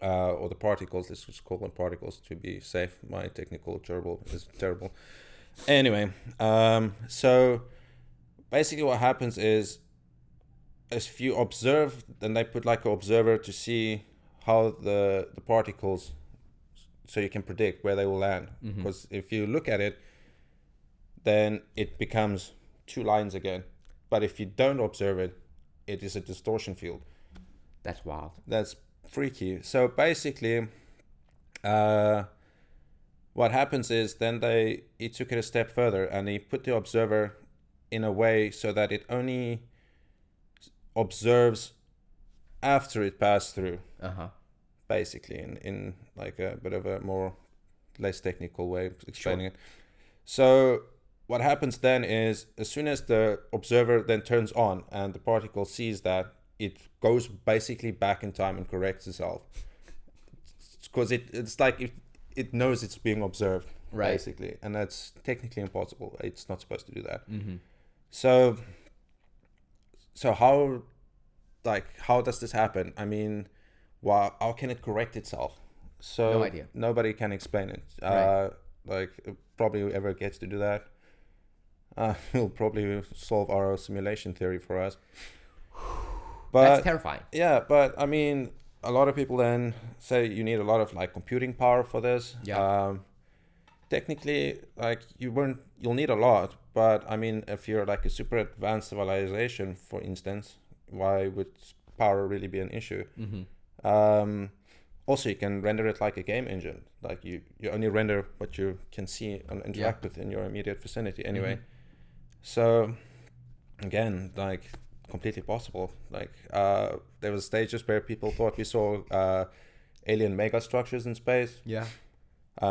or the particles, let's just call them particles to be safe. My technical gerbil is terrible. Anyway, so basically what happens is if you observe, then they put like an observer to see how the particles, so you can predict where they will land. Because if you look at it, then it becomes two lines again. But if you don't observe it, it is a distortion field. That's wild. That's freaky. So basically, what happens is then he took it a step further and he put the observer in a way so that it only observes after it passed through. Basically, in like a bit of a less technical way of explaining it. So what happens then is as soon as the observer then turns on and the particle sees that, it goes basically back in time and corrects itself. Because it's like it knows it's being observed, basically. And that's technically impossible. It's not supposed to do that. So how does this happen? I mean, how can it correct itself? So no idea. Nobody can explain it. Probably ever gets to do that. He'll probably solve our simulation theory for us. But that's terrifying. Yeah, but I mean, a lot of people then say you need a lot of like computing power for this. Yeah. Technically, like you'll need a lot, but I mean, if you're like a super advanced civilization, for instance, why would power really be an issue? Also, you can render it like a game engine. Like you only render what you can see and interact with in your immediate vicinity anyway. So again, like completely possible. Like there was stages where people thought we saw alien megastructures in space. Yeah.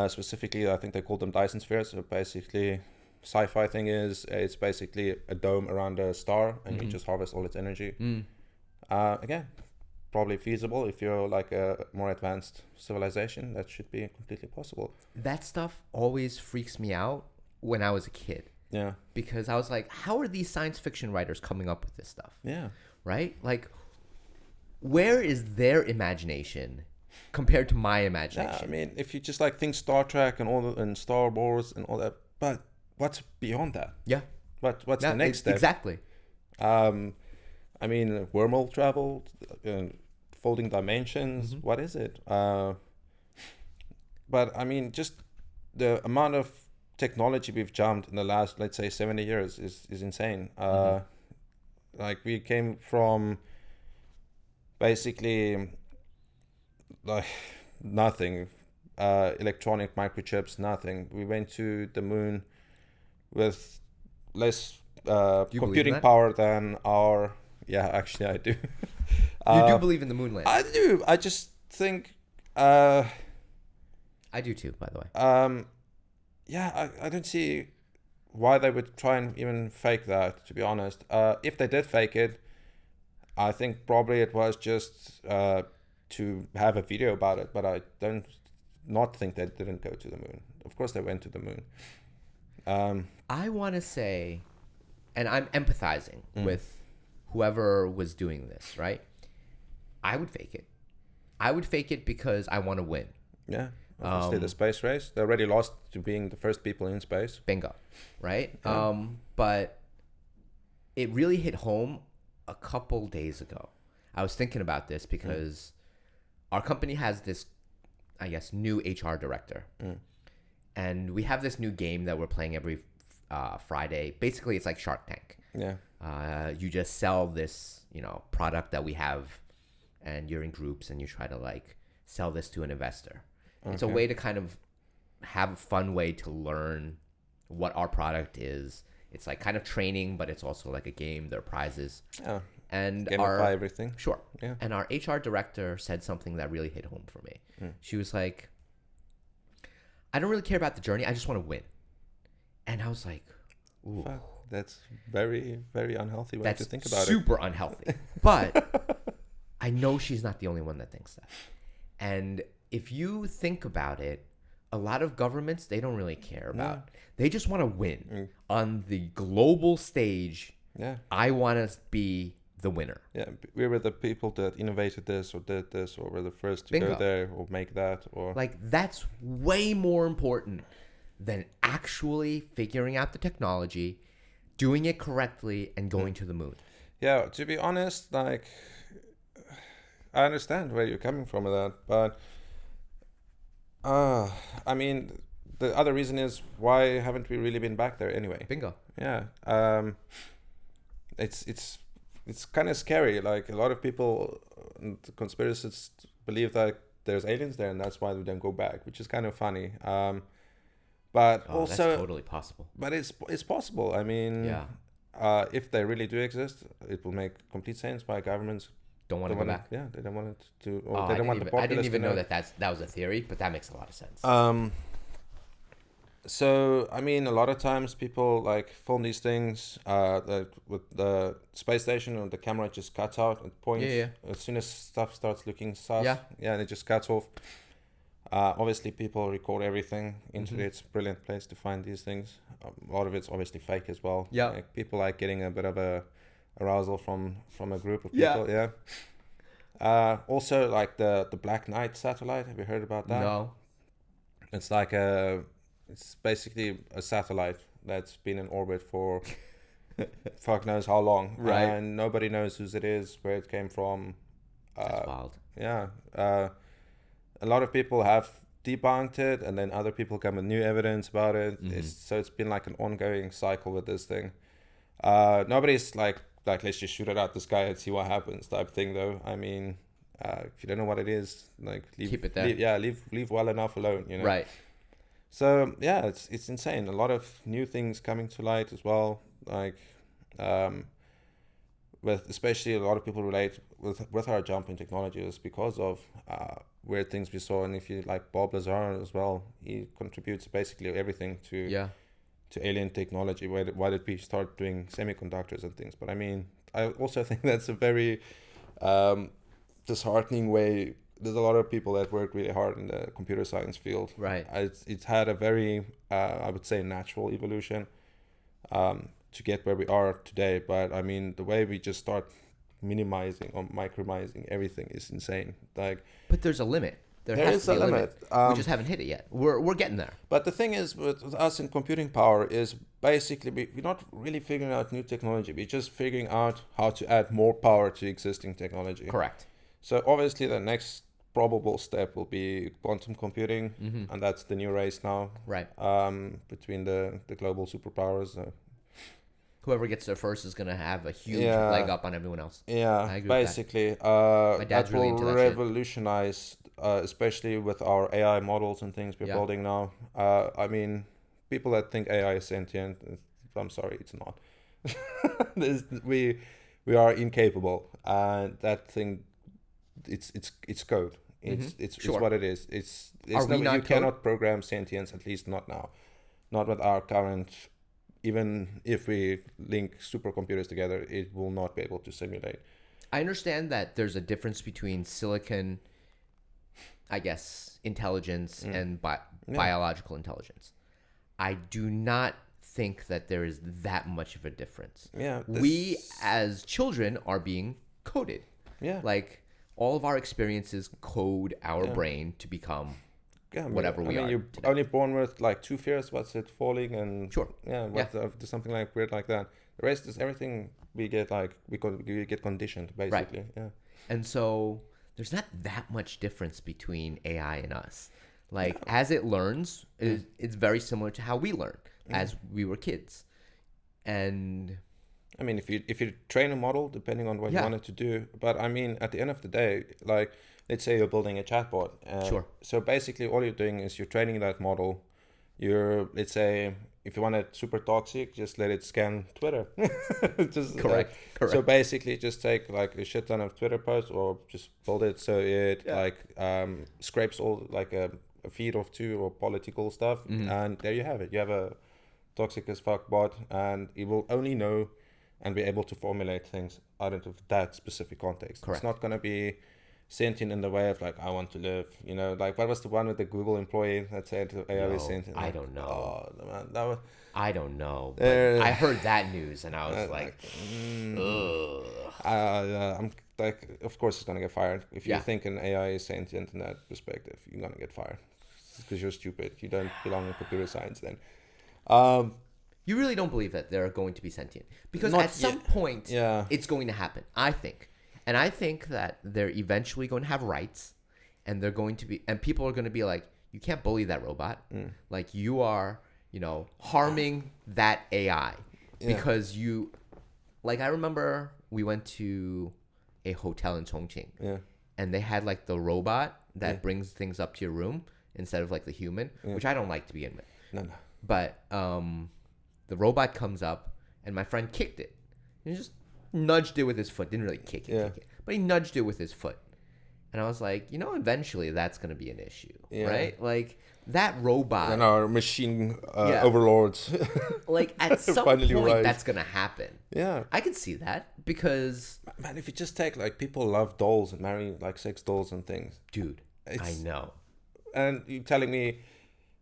Specifically, I think they called them Dyson spheres. So basically, sci-fi thing is it's basically a dome around a star, and you just harvest all its energy. Again, probably feasible if you're like a more advanced civilization. That should be completely possible. That stuff always freaks me out when I was a kid. Yeah. Because I was like, how are these science fiction writers coming up with this stuff? Yeah. Right? Like, where is their imagination compared to my imagination? Yeah, I mean, if you just like think Star Trek and Star Wars and all that, but what's beyond that? Yeah. What's the next step? Exactly. I mean, wormhole travel, folding dimensions. What is it? But I mean, just the amount of technology we've jumped in the last, let's say, 70 years is insane. Like we came from basically like nothing, electronic microchips, nothing. We went to the moon with less computing power than our. Yeah, actually, I do. You do believe in the moon landing? I do. I just think. I do too, by the way. Yeah, I don't see why they would try and even fake that, to be honest. If they did fake it, I think probably it was just to have a video about it, but I don't not think they didn't go to the moon. Of course they went to the moon. I want to say, and I'm empathizing with whoever was doing this, right? I would fake it. I would fake it because I want to win. Yeah. Obviously, the space race. They already lost to being the first people in space. Bingo. Right? Yeah. But it really hit home a couple days ago. I was thinking about this because our company has this, I guess, new HR director. And we have this new game that we're playing every Friday. Basically, it's like Shark Tank. Yeah. You just sell this, product that we have, and you're in groups, and you try to like sell this to an investor. Okay. It's a way to kind of have a fun way to learn what our product is. It's like kind of training, but it's also like a game. There are prizes. Yeah. And gamify everything. Sure. Yeah. And our HR director said something that really hit home for me. She was like, I don't really care about the journey. I just want to win. And I was like, ooh. Fuck, that's very, very unhealthy way to think about it. Super unhealthy. But I know she's not the only one that thinks that. And if you think about it, a lot of governments, they don't really care about. No. They just want to win. On the global stage, I want to be the winner. Yeah, we were the people that innovated this or did this or were the first to go there or make that. Or like, that's way more important than actually figuring out the technology, doing it correctly, and going to the moon. Yeah, to be honest, like, I understand where you're coming from with that, but I mean, the other reason is, why haven't we really been back there anyway? Bingo. Yeah. It's kind of scary. Like, a lot of people, the conspiracists, believe that there's aliens there, and that's why we don't go back, which is kind of funny. But also, that's totally possible. But it's possible. I mean, if they really do exist, it will make complete sense why governments don't want to go back. Yeah, they don't want it to. Or they don't want the populace. I didn't even know that was a theory, but that makes a lot of sense. So I mean, a lot of times people like film these things with the space station, and the camera just cuts out at points. As soon as stuff starts looking sus, and it just cuts off. Obviously, people record everything. Internet's a brilliant place to find these things. A lot of it's obviously fake as well. Yeah, like, people like getting a bit of a arousal from a group of people. Also, like the Black Knight satellite. Have you heard about that? No. It's like it's basically a satellite that's been in orbit for fuck knows how long, right? And nobody knows whose it is, where it came from. That's wild. Yeah. A lot of people have debunked it, and then other people come with new evidence about it. So it's been like an ongoing cycle with this thing. Nobody's like let's just shoot it out the sky and see what happens type thing, though. I mean, if you don't know what it is, like, keep it there. Leave well enough alone, Right. So yeah, it's insane. A lot of new things coming to light as well. Like, with especially a lot of people relate with our jump in technology is because of weird things we saw. And if you like Bob Lazar as well, he contributes basically everything to alien technology. Why did we start doing semiconductors and things? But I mean, I also think that's a very disheartening way. There's a lot of people that work really hard in the computer science field. Right. It's had a very, I would say, natural evolution to get where we are today. But I mean, the way we just start minimizing or micromizing everything is insane. Like, but there's a limit. There has to be a limit. We just haven't hit it yet. We're getting there. But the thing is with us in computing power is basically we're not really figuring out new technology. We're just figuring out how to add more power to existing technology. Correct. So obviously the next probable step will be quantum computing, and that's the new race now. Right. Between the global superpowers. Whoever gets there first is going to have a huge leg up on everyone else. Yeah, I agree basically. with that. My dad's that will really into that revolutionize, especially with our AI models and things we're building now. I mean, people that think AI is sentient, I'm sorry, it's not. we are incapable, and that thing, it's code. It's what it is. It's you cannot program sentience, at least not now, not with our current. Even if we link supercomputers together, it will not be able to simulate. I understand that there's a difference between silicon, I guess, intelligence and biological intelligence. I do not think that there is that much of a difference. Yeah, we as children are being coded. Yeah, like all of our experiences code our brain to become whatever we are. You're today. only born with like two fears. What's it? Falling and sure. Something like weird like that. The rest is everything we get. Like we get conditioned basically. Right. Yeah. And so there's not that much difference between AI and us. Like as it learns, it's very similar to how we learned as we were kids. And I mean, if you train a model, depending on what you want it to do, but I mean, at the end of the day, like let's say you're building a chatbot. Sure. So basically, all you're doing is you're training that model. Let's say, if you want it super toxic, just let it scan Twitter. Just Correct. So basically, just take like a shit ton of Twitter posts, or just build it so it scrapes all like a feed of two or political stuff, and there you have it. You have a toxic as fuck bot, and it will only know and be able to formulate things out of that specific context. Correct. It's not going to be sentient in the way of like, I want to live, like what was the one with the Google employee that said AI is sentient? I don't know. Oh man, that was, I don't know. But I heard that news and I was like, I'm like, of course it's gonna get fired. If you think an AI is sentient in that perspective, you're gonna get fired because you're stupid. You don't belong in computer science then. You really don't believe that they're going to be sentient? Because Not at some yet. point, Yeah. it's going to happen, I think. And I think that they're eventually going to have rights, and they're going to be, and people are going to be like, you can't bully that robot. Like you are, harming that AI because you, like I remember we went to a hotel in Chongqing, and they had like the robot that brings things up to your room instead of like the human, which I don't like to begin with. No. But the robot comes up, and my friend kicked it. He just nudged it with his foot. Didn't really kick it, but he nudged it with his foot. And I was like, eventually that's going to be an issue, right? Like that robot. And our machine overlords. Like at some point that's going to happen. Yeah. I can see that because... Man, if you just take, like, people love dolls and marry, like, sex dolls and things. Dude, I know. And you're telling me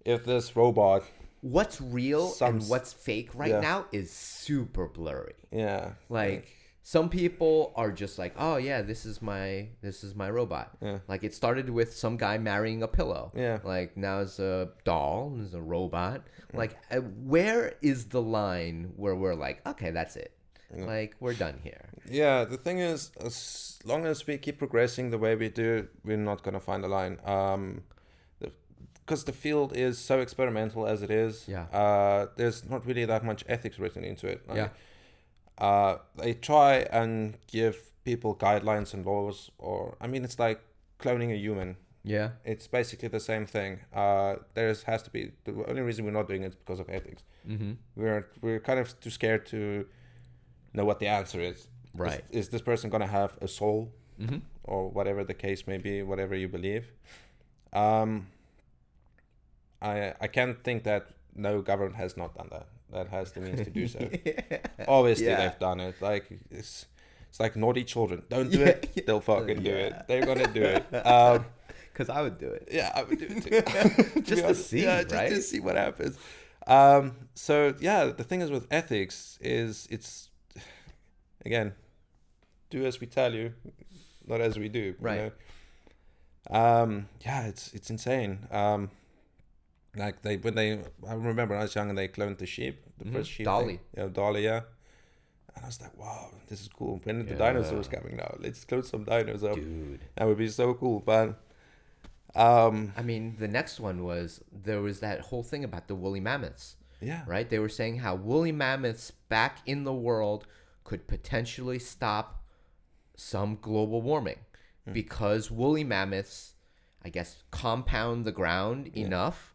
if this robot... What's real and what's fake right now is super blurry. Yeah. Like some people are just like, oh yeah, this is my robot. Yeah. Like it started with some guy marrying a pillow. Yeah. Like now it's a doll, it's a robot. Like where is the line where we're like, okay, that's it. Like we're done here. Yeah, the thing is, as long as we keep progressing the way we do, we're not gonna find a line. Because the field is so experimental as it is, there's not really that much ethics written into it. Like, they try and give people guidelines and laws, it's like cloning a human. Yeah. It's basically the same thing. Has to be, the only reason we're not doing it is because of ethics. Mm-hmm. We're kind of too scared to know what the answer is. Right. Is this person going to have a soul? Mm-hmm. Or whatever the case may be, whatever you believe. I can't think that no government has not done that. That has the means to do so. Obviously, they've done it. Like it's like naughty children. Don't do it. They'll fucking do it. They're gonna do it. Because I would do it. Yeah, I would do it too. Just to see, just right? to see what happens. So yeah, the thing is with ethics is it's again, do as we tell you, not as we do. Right. Yeah, it's insane. Like I remember when I was young and they cloned the sheep, the first sheep. Dolly. Dolly, yeah. And I was like, wow, this is cool. When are the dinosaurs coming now? Let's clone some dinos up. Dude. That would be so cool, man. I mean, the next one there was that whole thing about the woolly mammoths. Yeah. Right? They were saying how woolly mammoths back in the world could potentially stop some global warming because woolly mammoths, I guess, compound the ground enough.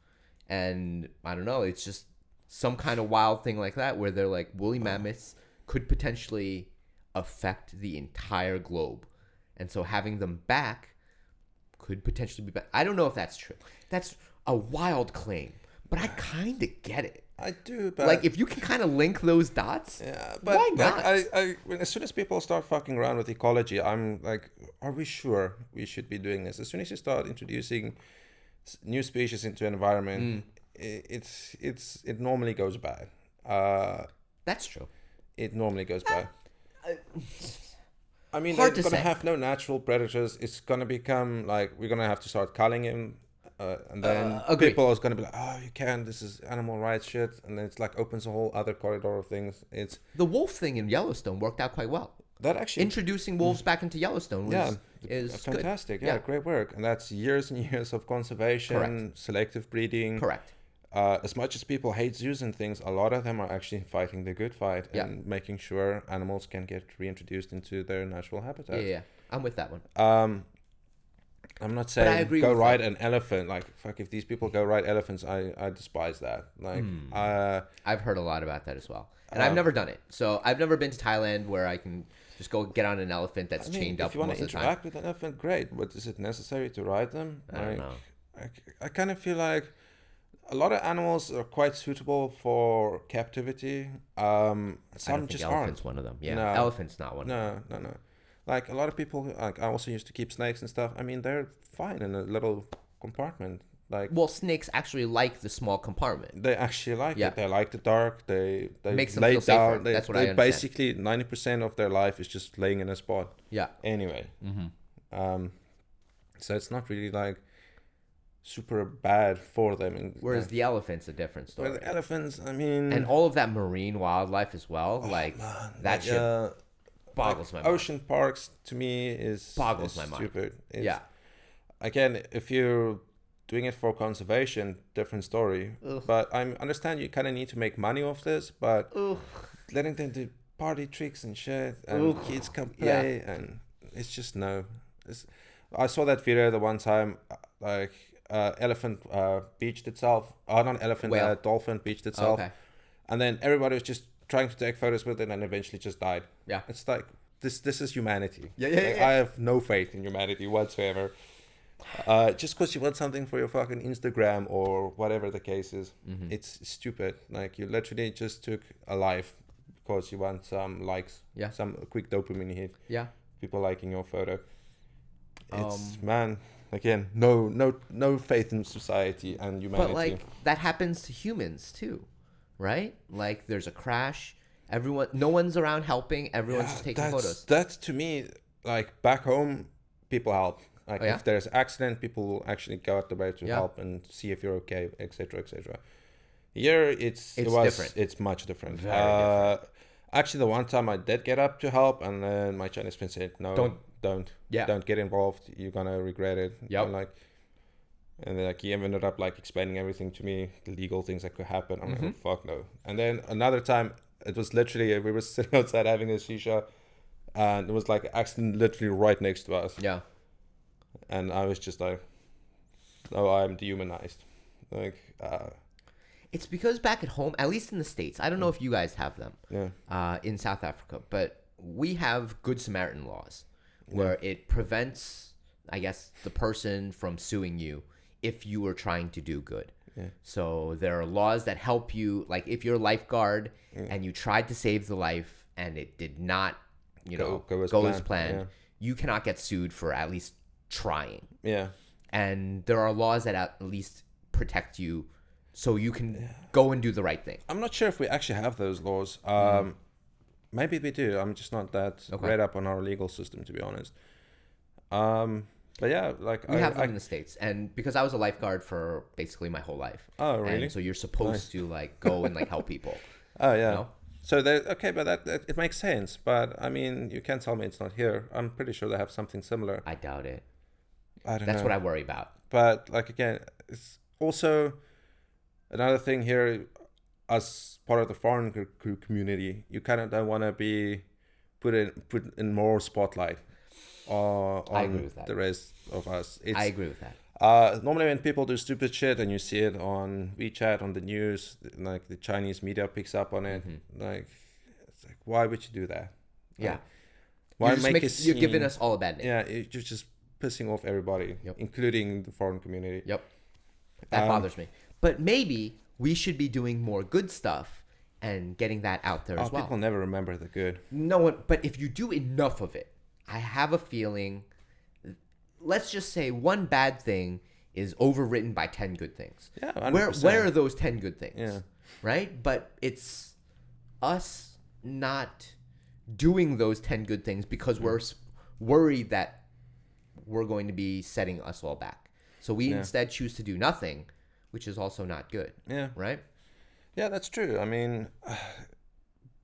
And I don't know, it's just some kind of wild thing like that where they're like woolly mammoths could potentially affect the entire globe. And so having them back could potentially be bad. I don't know if that's true. That's a wild claim, but I kind of get it. I do, but like if you can kind of link those dots, but why not? As soon as people start fucking around with ecology, I'm like, are we sure we should be doing this? As soon as you start introducing new species into environment, it normally goes bad. That's true. It normally goes bad. I mean, hard they're to gonna say. have no natural predators. It's gonna become like we're gonna have to start culling him, and then Agreed. people are gonna be like, "Oh, you can't. This is animal rights shit," and then it's like opens a whole other corridor of things. It's The wolf thing in Yellowstone worked out quite well. that actually Introducing wolves back into Yellowstone was is fantastic. good. Yeah, great work. And that's years and years of conservation, Correct. selective breeding. Correct. As much as people hate zoos and things, a lot of them are actually fighting the good fight and making sure animals can get reintroduced into their natural habitat. Yeah. I'm with that one. I'm not I saying agree go with ride that. an elephant. Like, fuck, if these people go ride elephants, I despise that. Like, I've heard a lot about that as well. And I've never done it. So I've never been to Thailand where I can just go get on an elephant that's chained up if you want most to of the time. interact with an elephant, great. But is it necessary to ride them? I don't know. I kind of feel like a lot of animals are quite suitable for captivity. I Some don't think just elephant's aren't. one of them. Yeah, No. elephant's not one of them. No. Like a lot of people, like I also used to keep snakes and stuff. I mean, they're fine in a little compartment. Like, Well, snakes actually like the small compartment. they actually like Yeah. it. They like the dark. They Makes them lay feel safer. down. That's what I understand. Basically 90% of their life is just laying in a spot. Yeah. Anyway, so it's not really like super bad for them. And Whereas the elephant's a different story. the elephants, I mean, And all of that marine wildlife as well, like that shit boggles my mind. ocean parks to me is Boggles is my mind. stupid. It's, Yeah. Again, if you're doing it for conservation, different story. Ugh. But I understand you kind of need to make money off this, but Ugh. letting them do party tricks and shit, and Ugh. kids can play, and it's just no. I saw that video the one time, like elephant beached itself. Not elephant, Whale. dolphin beached Oh, itself, okay. and then everybody was just trying to take photos with it, and eventually just died. Yeah. It's like this is humanity. Yeah. Like, I have no faith in humanity whatsoever. Just because you want something for your fucking Instagram or whatever the case is, it's stupid. Like, you literally just took a life because you want some likes, Yeah. some quick dopamine hit, Yeah. people liking your photo. It's man, again, no faith in society and humanity. But like that happens to humans too, right? Like there's a crash, no one's around helping, everyone's just taking photos. That's to me, like, back home, people help. Like, Oh, yeah? if there's accident, people will actually go out the way to Yeah. help and see if you're okay, etc., etc. Here, it's different. It's much different. Very different. Actually, the one time I did get up to help, and then my Chinese friend said, "No, don't get involved. You're gonna regret it." Yep. And then, like, he ended up like explaining everything to me, the legal things that could happen. I'm like, oh, fuck no. And then another time, it was literally we were sitting outside having a shisha, and it was like an accident literally right next to us. Yeah. And I was just like, "Oh, I'm dehumanized." Like, It's because back at home, at least in the States, I don't know if you guys have them in South Africa, but we have Good Samaritan laws where it prevents, I guess, the person from suing you if you were trying to do good. Yeah. So there are laws that help you, like if you're a lifeguard and you tried to save the life and it did not, go as planned, you cannot get sued for at least trying. yeah. And there are laws that at least protect you so you can go and do the right thing. I'm not sure if we actually have those laws. Maybe we do. I'm just not that read up on our legal system, to be honest. But yeah, like We have them in the States, and because I was a lifeguard for basically my whole life. Oh, really? And so you're supposed to like go and like help people. Oh, yeah. You know? So okay, but that it makes sense. But I mean, you can't tell me it's not here. I'm pretty sure they have something similar. I doubt it. I don't know. That's what I worry about. But like, again, it's also another thing here. As part of the foreign crew community, you kind of don't want to be put in more spotlight on I agree with that. the rest of us. I agree with that. Normally when people do stupid shit and you see it on WeChat, on the news, like the Chinese media picks up on it, like, it's like, why would you do that? Yeah. Like, why make a You're giving scene? us all a bad name. Yeah, you're just pissing off everybody, including the foreign community. Yep. That bothers me. But maybe we should be doing more good stuff and getting that out there as well. People never remember the good. No one, but if you do enough of it, I have a feeling, let's just say one bad thing is overwritten by 10 good things. Yeah, 100%. Where are those 10 good things? Yeah. Right? But it's us not doing those 10 good things because we're worried that we're going to be setting us all back. So we instead choose to do nothing, which is also not good. Yeah. Right? Yeah, that's true. I mean,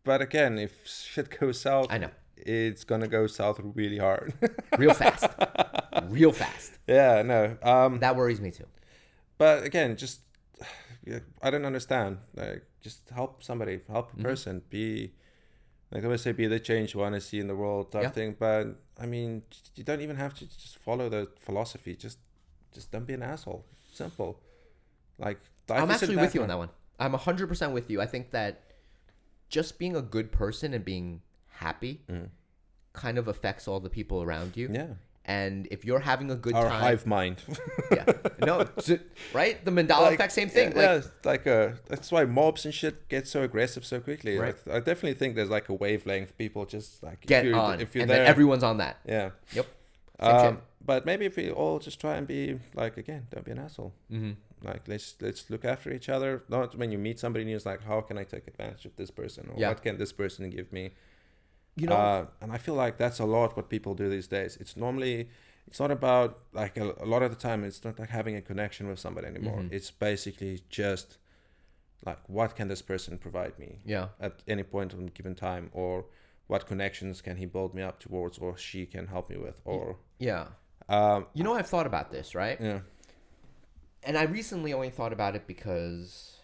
but again, if shit goes south, I know. it's gonna go south really hard. Real fast. Real fast. Yeah, no. That worries me too. But again, just yeah, I don't understand. Like, just help somebody, help a person. Be like I always say, be the change you want to see in the world type thing. But I mean, you don't even have to just follow the philosophy. Just don't be an asshole. Simple. Like, I'm actually with you on that one. I'm 100% with you. I think that just being a good person and being happy kind of affects all the people around you. Yeah. And if you're having a good Our time, hive mind. yeah, no, right? The Mandela effect, same thing. That's why mobs and shit get so aggressive so quickly. Right. Like, I definitely think there's like a wavelength. People just like Get if on, you're and there, then everyone's on that. yeah. Yep. Same shit. But maybe if we all just try and be like, again, don't be an asshole. Mm-hmm. Like, let's look after each other. Not when you meet somebody and you're like, how can I take advantage of this person, or what can this person give me? You know, and I feel like that's a lot what people do these days. It's not about like a lot of the time. It's not like having a connection with somebody anymore. It's basically just like, what can this person provide me? Yeah. At any point on a given time, or what connections can he build me up towards, or she can help me with, or yeah. You know, I've thought about this, right? yeah. And I recently only thought about it because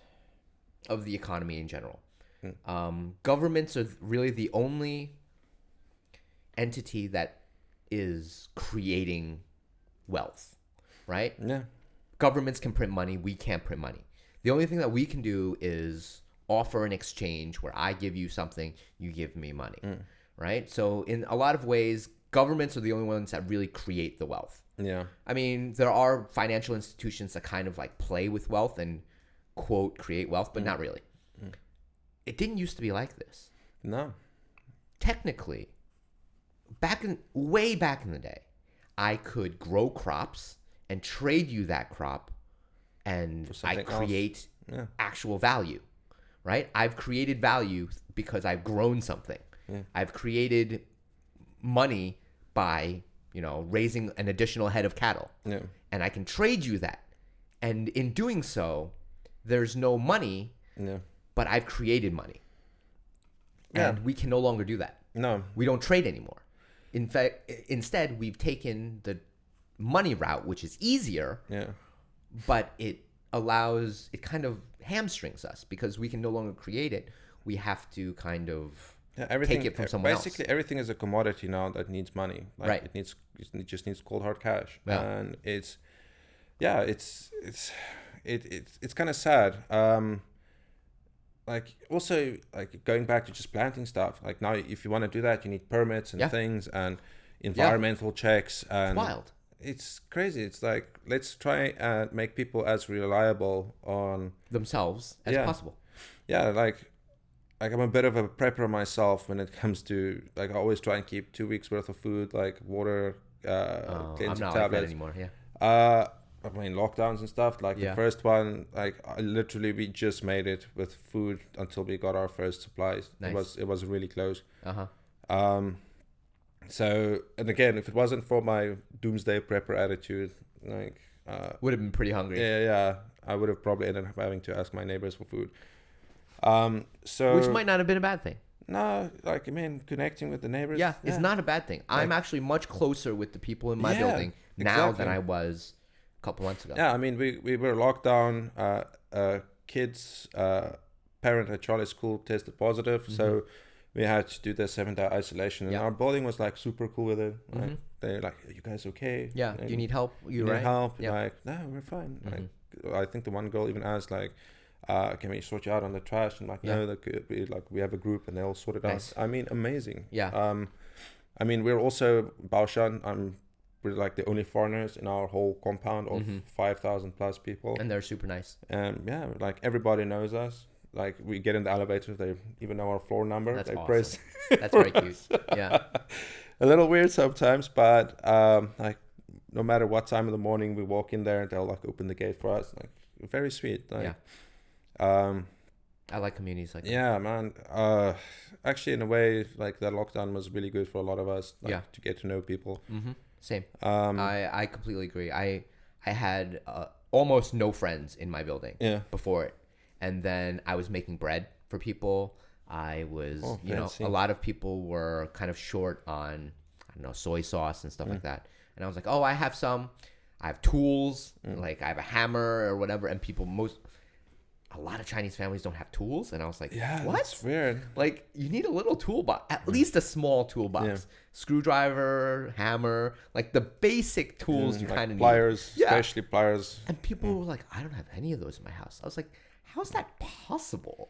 of the economy in general. Governments are really the only entity that is creating wealth, right? Yeah. Governments can print money. We can't print money. The only thing that we can do is offer an exchange where I give you something, you give me money, right? So in a lot of ways, governments are the only ones that really create the wealth. Yeah. I mean, there are financial institutions that kind of like play with wealth and quote create wealth, but not really. It didn't used to be like this. No. Technically, way back in the day, I could grow crops and trade you that crop, and I create actual value, right? I've created value because I've grown something. I've created money by, raising an additional head of cattle. Yeah. And I can trade you that. And in doing so, there's no money, but I've created money. And we can no longer do that. No. We don't trade anymore. In fact, instead, we've taken the money route, which is easier, but it kind of hamstrings us because we can no longer create it. We have to kind of take it from someone else. Basically, everything is a commodity now that needs money. Like, right. It just needs cold hard cash. Yeah. And it's kind of sad. Like, also, like, going back to just planting stuff, like, now if you want to do that, you need permits and things and environmental checks, and wild. It's crazy. It's like, let's try and make people as reliable on themselves as possible. Yeah, like I'm a bit of a prepper myself when it comes to, like, I always try and keep 2 weeks worth of food, like water, cleansing I'm not tablets. like that anymore. Yeah. I mean, lockdowns and stuff, like the first one, like, we just made it with food until we got our first supplies. Nice. It was really close. So, and again, if it wasn't for my doomsday prepper attitude, like, would have been pretty hungry. Yeah, I would have probably ended up having to ask my neighbors for food. So, which might not have been a bad thing. No, like, I mean, connecting with the neighbors. Yeah, it's not a bad thing. I'm actually much closer with the people in my building now than I was couple months ago. Yeah, I mean, we were locked down. Kids' parent at Charlie's school tested positive, so we had to do the 7-day isolation. And our building was like super cool with it. Like, they're like, "Are you guys okay? Yeah, and you need help? You need right? help?" Yeah. Like, "No, we're fine." Like, I think the one girl even asked, like, "Can we sort you out on the trash?" And like, no, that could be, like, we have a group and they all sort it out. I mean, amazing. Yeah. I mean, we're also Baoshan. We're like the only foreigners in our whole compound of 5,000 plus people. And they're super nice. Yeah, like, everybody knows us. Like, we get in the elevator, they even know our floor number. That's they awesome. press. That's very cute. Yeah. A little weird sometimes, but like, no matter what time of the morning we walk in there, they'll like open the gate for us. Like, very sweet. Like, I like communities like that. Yeah, man. Actually, in a way, like, that lockdown was really good for a lot of us. Like, to get to know people. Same. I completely agree. I had almost no friends in my building before it. And then I was making bread for people I was, Oh, you know, fancy. a lot of people were kind of short on, I don't know, soy sauce and Mm. stuff like that. And I was like, oh, I have tools, Mm. like I have a hammer or whatever. And a lot of Chinese families don't have tools. And I was like, Yeah, what? that's weird. Like, you need a little toolbox, at least a small toolbox. Yeah. Screwdriver, hammer, like the basic tools you Like kind of need. pliers, Yeah. especially pliers. And people were like, I don't have any of those in my house. I was like, how's that possible?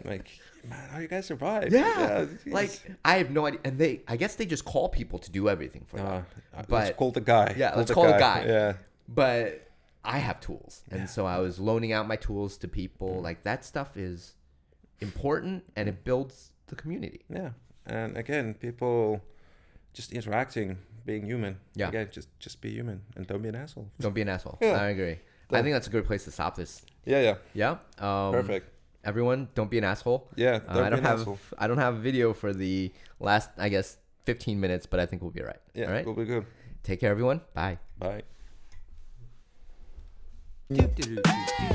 Like, man, how you guys survive? Yeah. geez. Like, I have no idea. And I guess they just call people to do everything for them. Let's But call the guy. yeah, let's call the guy. Yeah. But I have tools. And so I was loaning out my tools to people. Like, that stuff is important and it builds the community. Yeah. And again, people just interacting, being human. Yeah. Again, just be human and don't be an asshole. Don't be an asshole. Yeah. I agree. I think that's a good place to stop this. Yeah. Yeah. Perfect. Everyone, don't be an asshole. Yeah. I don't have a video for the last, I guess, 15 minutes, but I think we'll be all right. Yeah. All right. We'll be good. Take care, everyone. Bye. Bye. Do, do, do, do, do.